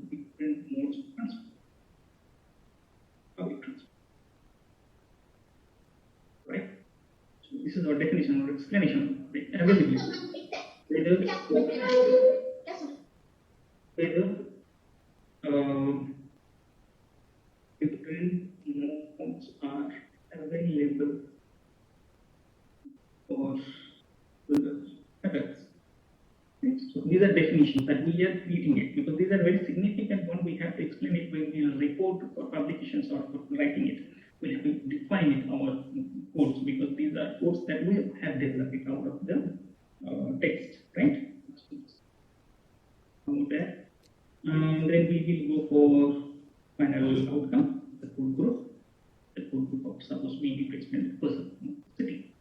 different modes of transfer. Public transfer. Right? So this is our definition or explanation of the availability. Whether different modes are available for the attacks. So these are definitions that we are treating it because these are very significant one. We have to explain it when we report for publications or for writing it. We have to define it our codes because these are codes that we have developed it out of the text, right? There. Then we will go for final outcome, the code group. The code group of suppose we need to explain the person city.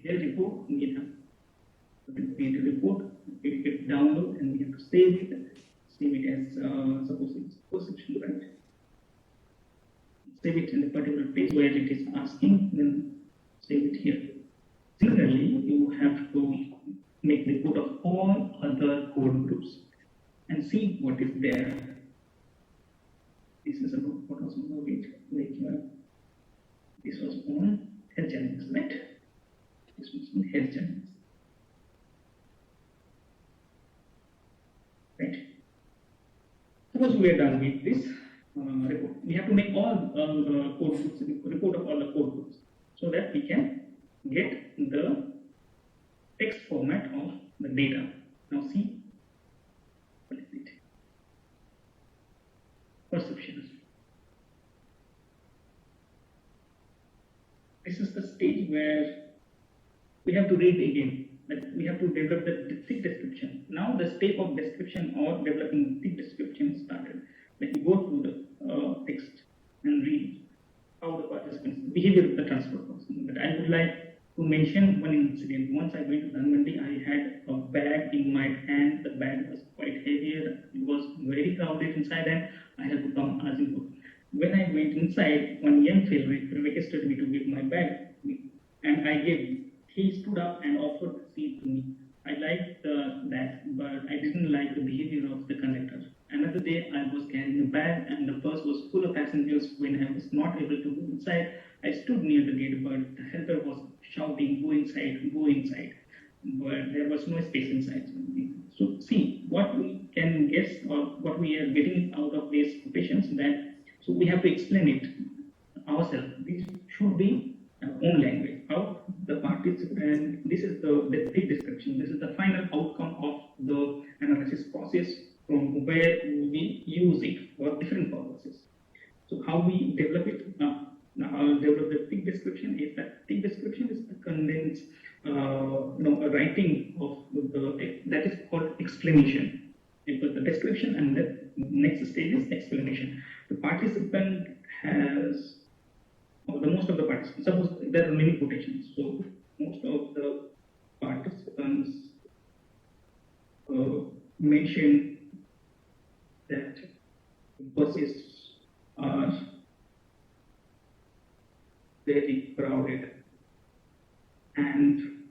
Here report, we have to create a report, we get download, and we have to save it as suppose it's perception, right? Save it in the particular page where it is asking, then save it here. Similarly, you have to make the code of all other code groups and see what is there. This is about what was on it, like this was on health channels, right? This was on health channels. Right. Suppose we are done with this report. We have to make all code groups, report of all the code groups, so that we can get the text format of data. Now see, what is it? Perceptions. This is the stage where we have to read again. That we have to develop the thick description. Now the step of description or developing thick description started. Like you go through the text and read how the participants behavior of the transport person. But I would like to mention one incident. Once I went to Dhanvandi, I had a bag in my hand. The bag was quite heavier. It was very crowded inside, and I had to come as it was. When I went inside, one young fellow requested me to give my bag, and I gave. He stood up and offered the seat to me. I liked that, but I didn't like the behavior of the conductor. Another day, I was carrying a bag, and the bus was full of passengers. When I was not able to go inside, I stood near the gate, but the helper was shouting, "Go inside, go inside." But there was no space inside. So, see, what we can guess or what we are getting out of these quotations that, so we have to explain it ourselves. This should be our own language. How the participant, this is the big description, this is the final outcome of the analysis process from where we use it for different purposes. So how we develop it, develop the thick description is that thick description is the condensed a writing of the that is called explanation. You put the description and the next stage is explanation. The participant has, or the most of the participants, suppose there are many quotations, so most of the participants mention that buses are very crowded and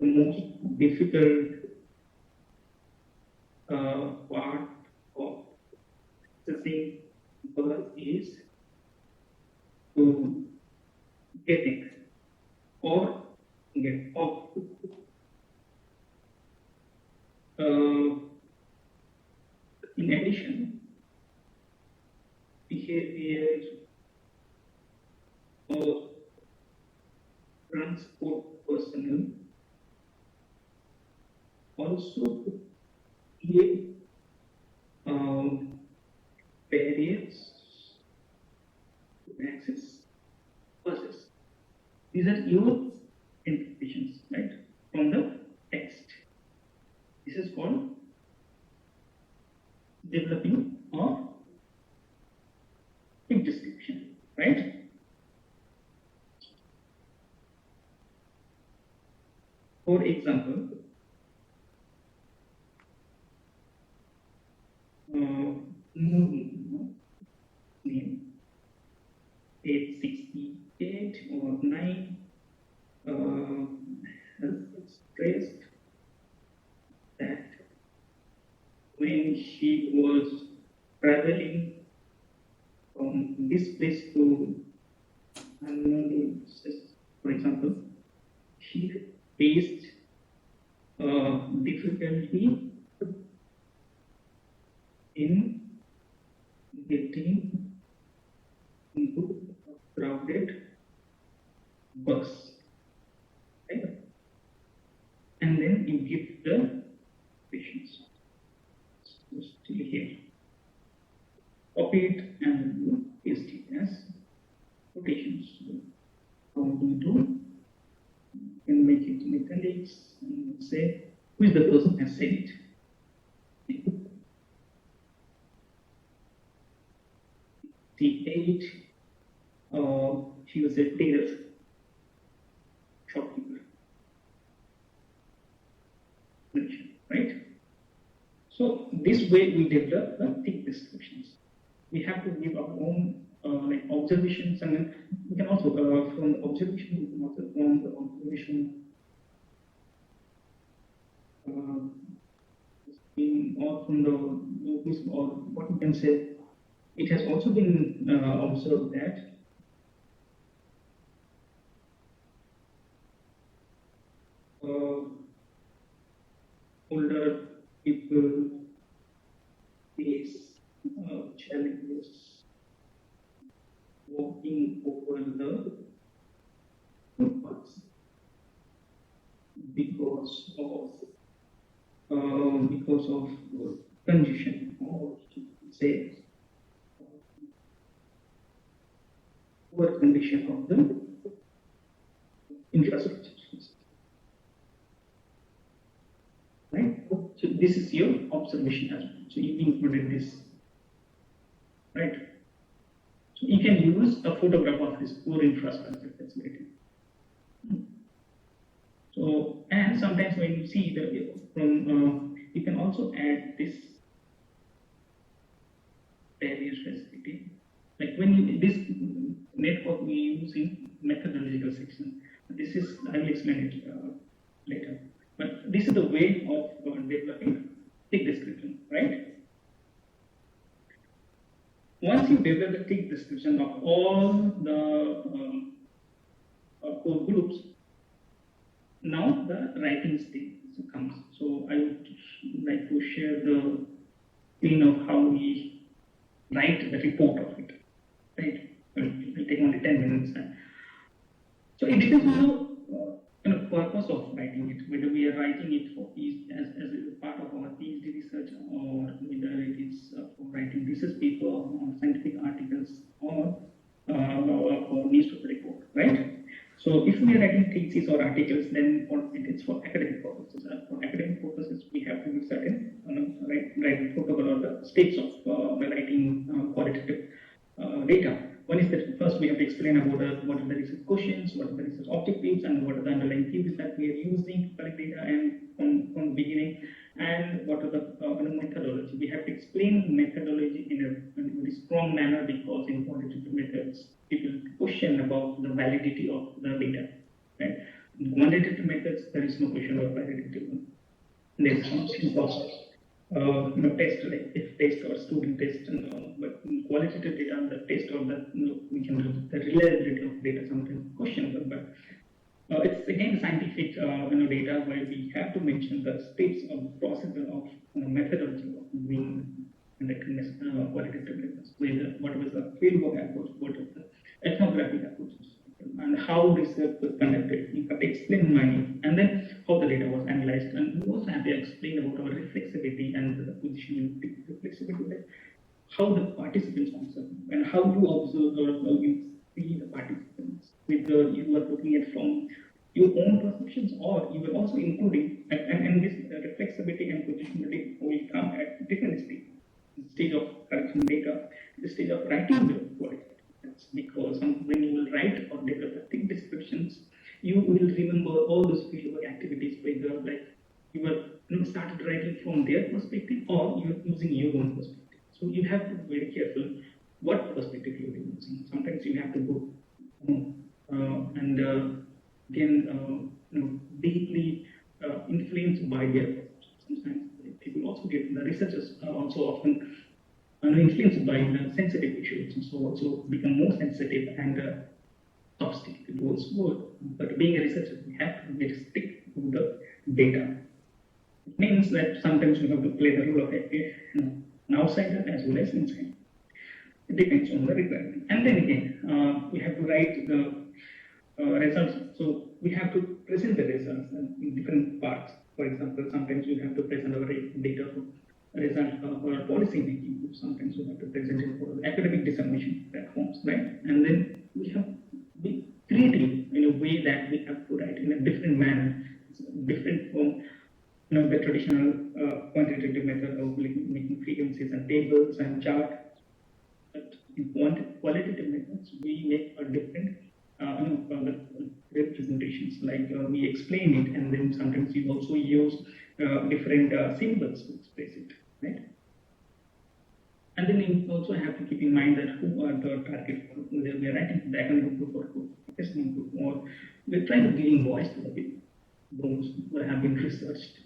the most difficult part of accessing bus is to get it or get off. In addition, behavior of transport personnel also create barriers to access buses. These are your interpretations, right, from the text. This is called developing of thick description, right? For example, movie name 868 or 9 has expressed that when she was traveling from this place to another place, for example, she faced difficulty in getting into a crowded bus, right? And then you give the patients. So still here. Copy it and you paste it as quotations. So how do you do? You can make it in italics and say who is the person who has said it. The 8, she was a tailor, shopkeeper, right? So this way we develop the thick descriptions. We have to give our own like observations, and then we can also from the observation we can also from the observation or from the notice or what you can say. It has also been observed that older people face challenges walking over the footpaths because of because of congestion, or say poor condition of the infrastructure. Right? So this is your observation as well. So you included this. Right? So you can use a photograph of this poor infrastructure facility. So, and sometimes when you see the from, you can also add this barrier facility. Like when you, this network we use in methodological section. This is, I will explain it later. But this is the way of developing tick description, right? Once you develop a tick description of all the core groups, now the writing stage comes. So I would like to share the screen of how we write the report of it. Right? It will take only 10 minutes. So it depends on the purpose of writing it, whether we are writing it for as a part of our PhD research, or whether it is for writing research paper or scientific articles, or newspaper report, right? So if we are writing theses or articles, then it is for academic purposes. For academic purposes, we have to be certain, write protocol or the steps of writing qualitative data. One is that first we have to explain about what are the research questions, what are the research objectives, and what are the underlying theories that we are using to collect data, and from the beginning, and what are the methodology. We have to explain methodology in a very strong manner, because in quantitative methods, people question about the validity of the data. Right? In quantitative methods, there is no question about validity. There is some process. Test, like if test or student test, but in qualitative data, the test or the we can do the reliability of data sometimes questionable, but it's again scientific data, where we have to mention the steps of the process of methodology of doing conducting qualitative methods. What was the fieldwork approach, what is the ethnographic approaches, and how research was conducted. You have to explain mining, and then how the data was analyzed, and we also have to explain about our reflexivity and the positioning reflexivity, like how the participants observe and how you observe or how you see the participants, whether you are looking at from your own perceptions, or you are also including, and this reflexivity and positionality will come at different stage of collection data, the stage of writing the quality. Because when you will write or develop thick descriptions, you will remember all those fieldwork activities, whether like you were started writing from their perspective, or you are using your own perspective. So you have to be very careful what perspective you are using. Sometimes you have to go and deeply influenced by their perceptions. Sometimes people also get, the researchers are also often influenced by the sensitive issues, and so also become more sensitive and obstacle towards work. But being a researcher, we have to stick to the data. It means that sometimes we have to play the role of an outsider as well as inside. It depends on the requirement. And then again, we have to write the results. So we have to present the results in different parts. For example, sometimes we have to present our data result for policy making. Sometimes we have to present it for academic dissemination platforms, right? And then we have to be creative in a way that we have to write in a different manner, different from the traditional quantitative method of making frequencies and tables and charts. But in qualitative methods, we make a different representations. Like we explain it, and then sometimes we also use different symbols to express it, right? And then you also have to keep in mind that who are the target group, whether we are writing for the academic group or assessment group, or we're trying to give voice to the people, those who have been researched.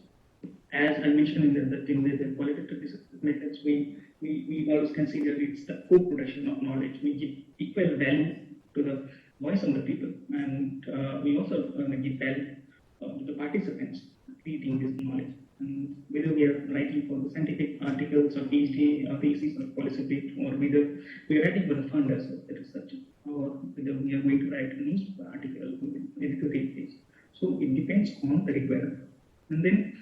As I mentioned in the qualitative methods, we always consider it's the co-production of knowledge. We give equal value to the voice of the people, and we also give value to the participants creating this knowledge. And whether we are writing for the scientific articles or PhD or thesis or policy paper, or whether we are writing for the funders of the research, or whether we are going to write a newspaper article with editorial page. So it depends on the requirement. And then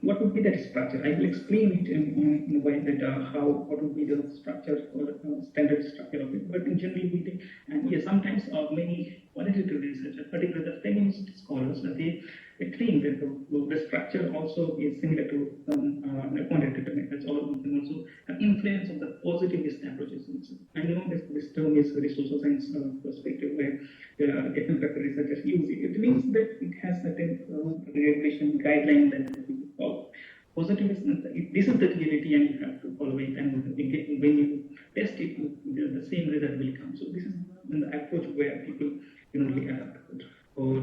what would be that structure? I will explain it in a way that what would be the structure or standard structure of it. But in general, we think, and yes, sometimes many qualitative researchers, particularly the feminist scholars, they think that the structure also is similar to the quantitative methods, or we can also have influence of the positivist approaches. And this term is very social science perspective where ethnographic researchers use it. It means that it has certain regulation guidelines that we follow. Positivism, this is the reality and you have to follow it, and when you test it, the same result will come. So this is the approach where people generally adapt. For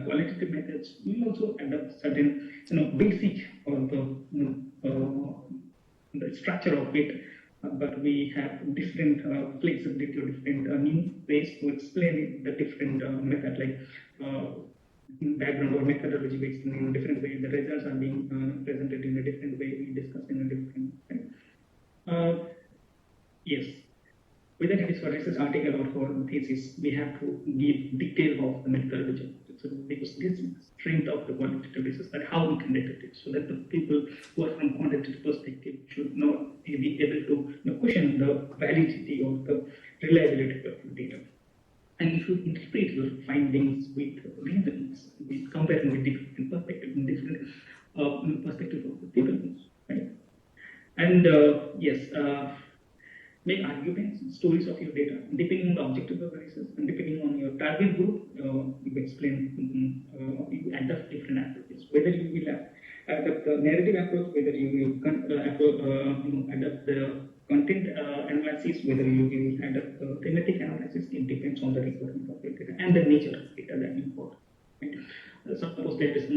qualitative methods, we also adopt certain basic or the structure of it, but we have different flexibility or different new ways to explain the different method, like background or methodology we explain in a different way. The results are being presented in a different way. We discuss in a different way. Yes. Whether it is for research article or for thesis, we have to give detail of the methodology. So because this is the strength of the quantitative research, that how we conducted it, so that the people who are from quantitative perspective should not be able to question the validity or the reliability of the data. And you should interpret your findings with reasons, with comparing with different perspectives, different perspectives of the people, right? And yes. Make arguments, stories of your data, depending on the objective of the research and depending on your target group. You explain, you adapt different approaches. Whether you will adapt the narrative approach, whether you will adapt the content analysis, whether you will adapt the thematic analysis, it depends on the requirement of your data and the nature of data that you import. Right? Suppose there is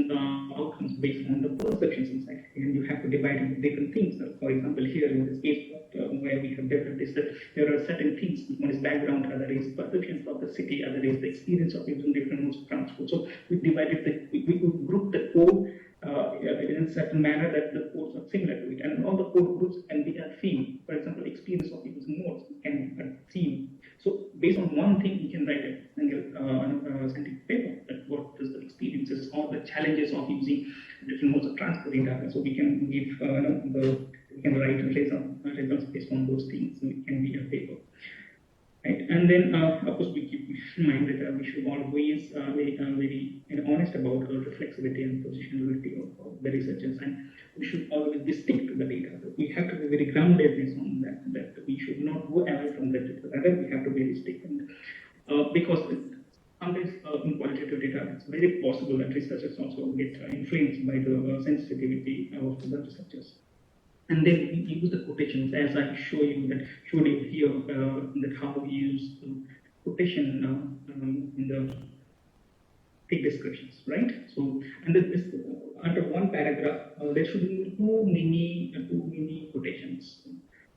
outcomes based on the perceptions inside, and you have to divide into different things. For example, here in this case, where we have developed this, that there are certain things. One is background, other is perceptions of the city, other is the experience of using different modes of transport. So we divided we group the code in a certain manner that the codes are similar to it, and all the code groups can be a theme. For example, experience of using modes can be a theme. So based on one thing, you can write a scientific paper that what is the experiences or the challenges of using different modes of transport in data. So we can give we can write results based on those things. So it can be a paper, right? And then of course we keep in mind that we should always very honest about the flexibility and positionality of the researchers, and we should always be stick to the data. So we have to be very grounded on that we should not go away from the data. Rather, we have to be very stick, and because sometimes in qualitative data, it's very possible that researchers also get influenced by the sensitivity of the researchers. And then we use the quotations, as I showed you here, that how we use quotation in the thick descriptions, right? So, and this under one paragraph, there should be too many quotations,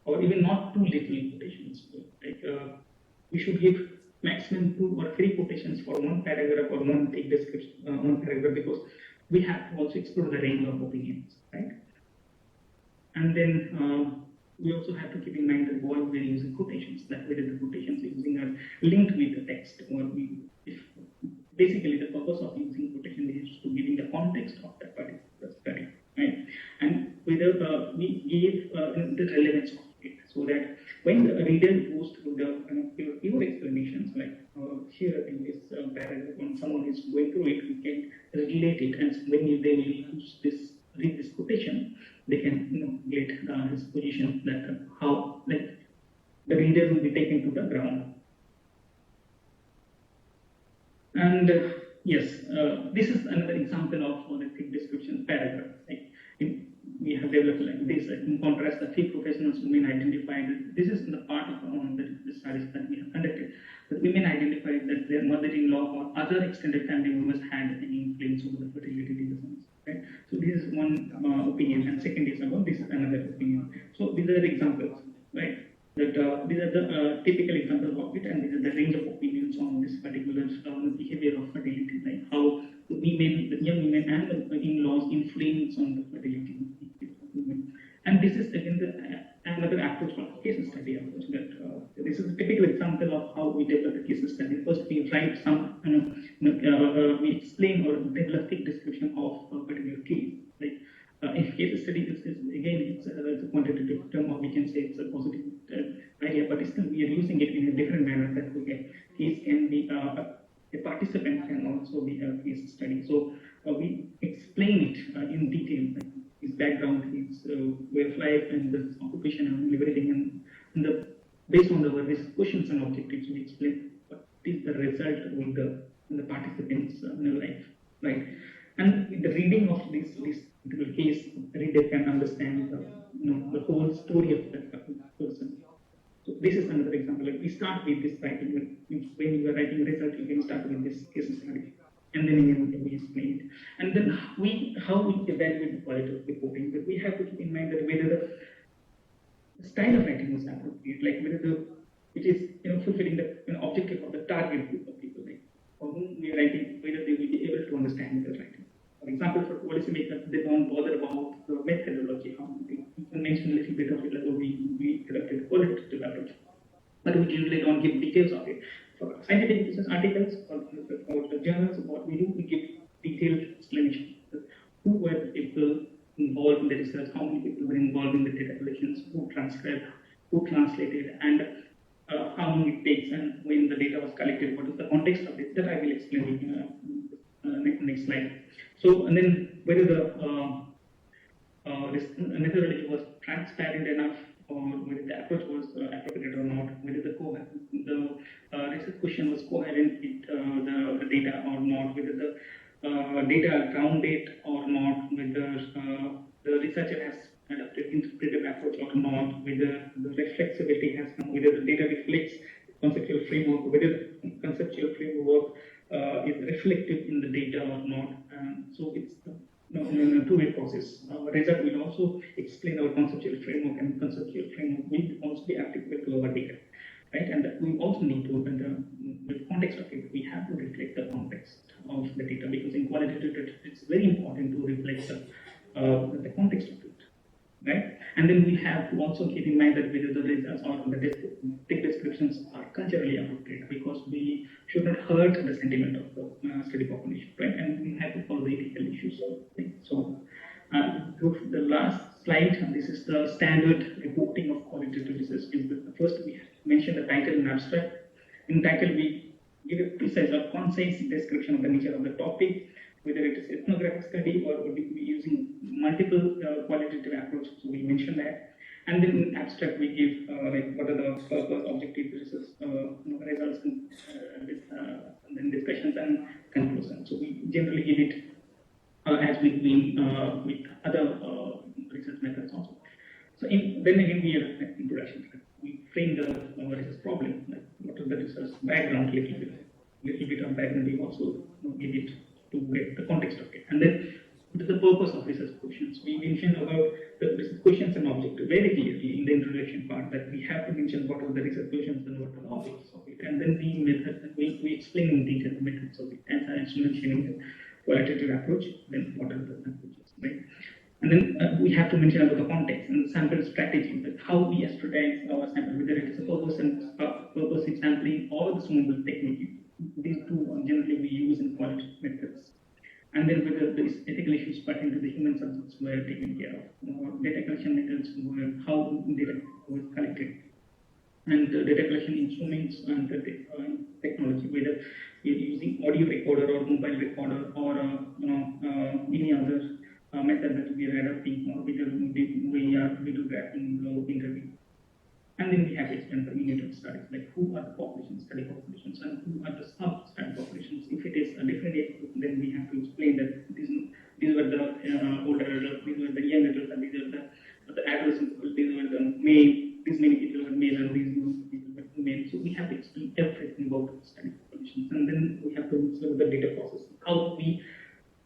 or even not too little quotations. Like we should give maximum 2 or 3 quotations for one paragraph or one thick description, one paragraph, because we have to also explore the range of opinions, right? And then we also have to keep in mind that why we're using quotations, that whether the quotations we're using are linked with the text, or basically the purpose of using quotation is to giving the context of that particular study, right? And whether we give the relevance of it, so that when the reader goes through the your explanations, like here in this paragraph, when someone is going through it, we can relate it, and when they will read this quotation, they can get his position, that how the reader will be taken to the ground. And yes, this is another example of the thick description paragraph. Like we have developed like this. In contrast, the three professionals women identified. This is in the part of the studies that we have conducted. The women identified that their mother-in-law or other extended family members had an influence over the fertility decisions. Right? So this is one opinion, and second is about this is another opinion. So these are the examples, right? That these are the typical examples of it, and these are the range of opinions on this particular behavior of fertility, like how women, the young women, and the in-laws influence on the fertility of women. And this is again another approach called case study approach. That this is a typical example of how we develop a case study. First, we write some, we explain or develop a description of a particular case. Like study is again, it's a quantitative term, or we can say it's a positive idea, but still we are using it in a different manner. That okay, case can be a participant can also be a case study. So we explain it in detail, like his background, his way of life, and the occupation and everything, and based on the various questions and objectives, we explain what is the result of the participants' life, right? And with the reading of this particular case, reader can understand the whole story of that person. So this is another example. Like we start with this writing. When you are writing result, you can start with this case study, and then we explain it. And then how we evaluate the quality of reporting. But we have to keep in mind that whether the style of writing is appropriate, like whether it is fulfilling the objective of the target group of people, like for whom we are writing, whether they will be able to understand the writing. For example, for policymakers, they don't bother about the methodology. You can mention a little bit of it, like we adopted a qualitative approach, but we generally don't give details of it. For scientific business articles or the journals, what we do, we give detailed explanation. Who were the people involved in the research, how many people were involved in the data collections, who transcribed, who translated, and how long it takes, and when the data was collected, what is the context of it. That I will explain next slide. So, and then whether this methodology was transparent enough, or whether the approach was appropriate or not, whether the research question was coherent with the data or not, whether the data grounded or not, whether the researcher has adopted interpretive approach or not, whether the reflexivity has come, whether the data reflects conceptual framework, whether the conceptual framework is reflective in the data or not. So it's a two-way process. Result will also explain our conceptual framework, and conceptual framework will also be applicable to our data, right? And we also need to, in the context of it, we have to reflect the context of the data, because in qualitative data, it's very important to reflect the context of it, right? And then we have to also keep in mind that whether the results or the tick descriptions are culturally appropriate, because we should not hurt the sentiment of the study population, right? And we have to follow the ethical issues. So, the last slide, this is the standard reporting of qualitative research. First, we mentioned the title and abstract. In title, we give a precise or concise description of the nature of the topic, whether it is ethnographic study or we using multiple qualitative approaches. So we mentioned that. And then in abstract, we give like what are the purpose, objective research results, and then discussions and conclusions. So we generally give it as we do with other research methods also. So then again, we have an introduction. We frame the research problem, like what is the research background, little bit of background. We also give it to get the context of it. And then the purpose of research questions. We mentioned about the research questions and objective very clearly in the introduction part, that we have to mention what are the research questions and what are the objects of it. And then the method, we explain in detail the methods of it. As I was mentioning the qualitative approach, then what are the approaches, right? And then we have to mention about the context and the sample strategy, like how we strategize our sample, whether it is a purposive sampling or the smoothing technique. These two generally we use in qualitative methods. And then whether these ethical issues pertaining to the human subjects were taken care of. Data collection methods were how data was collected. And data collection instruments and technology, whether you're using audio recorder or mobile recorder or any other method that we are adopting, or whether we are videographing the interview. And then we have to explain the unit of studies, like who are the populations, study populations, and who are the sub-study populations. If it is a different age group, then we have to explain that these were the older adults, these were the young adults, and these are the adolescent people, these were the male, these many people were male, and these people were female. So we have to explain everything about the study populations. And then we have to observe the data process, how we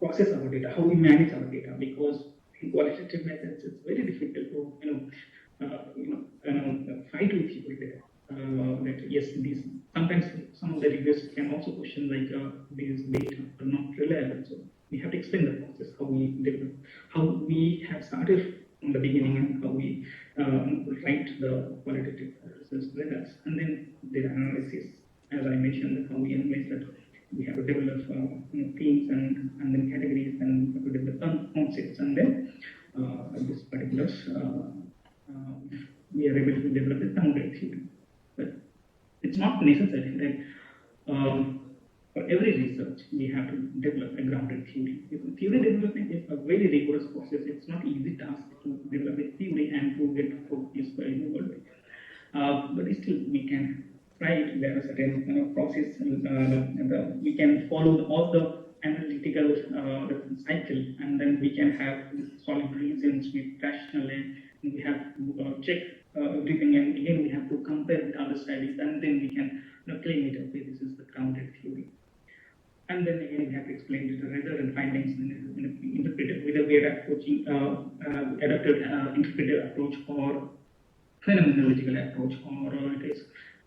process our data, how we manage our data, because in qualitative methods, it's very difficult to, fight with people there. That yes, these sometimes some of the reviewers can also question like these data are not reliable. So we have to explain the process, how we develop, how we have started from the beginning, and how we write the qualitative research results, and then data analysis. As I mentioned, how we analyze that. We have to develop themes and then categories, and we have to develop concepts, and then this particular, we are able to develop the grounded theory. But it's not necessary that for every research we have to develop a grounded theory. Theory development is a very rigorous process. It's not easy task to develop a theory and to get focused by the world. But still we can try it. There are certain process and we can follow all the analytical cycle, and then we can have solid reasons with rational, and we have to check everything, and again we have to compare with other studies, and then we can claim it, okay, this is the grounded theory. And then again we have to explain the result and findings in interpreted, whether we are approaching adapted interpretive approach or phenomenological approach, or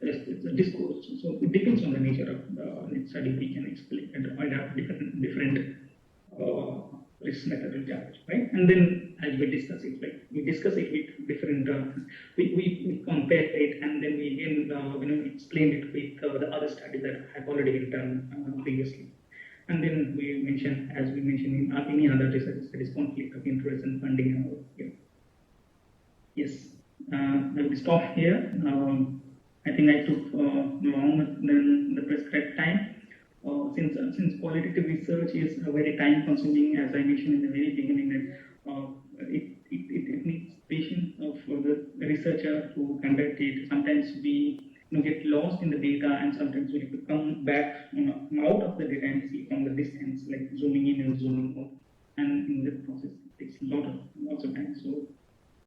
it's a discourse. So it depends on the nature of the study. We can explain and adapt different risk methodology approach, right? And then as we discuss it, like we discuss it with different, we compare it, and then we again explain it with the other studies that have already been done previously. And then we mention, as we mentioned in any other research, that is conflict of interest and funding and all. Yeah. Yes. I will stop here. I think I took longer than the prescribed time. Since qualitative research is very time consuming, as I mentioned in the very beginning, that it needs patience of the researcher to conduct it. Sometimes we get lost in the data, and sometimes we have to come back out of the data and see from the distance, like zooming in and zooming out. And in that process, it takes lots of time. So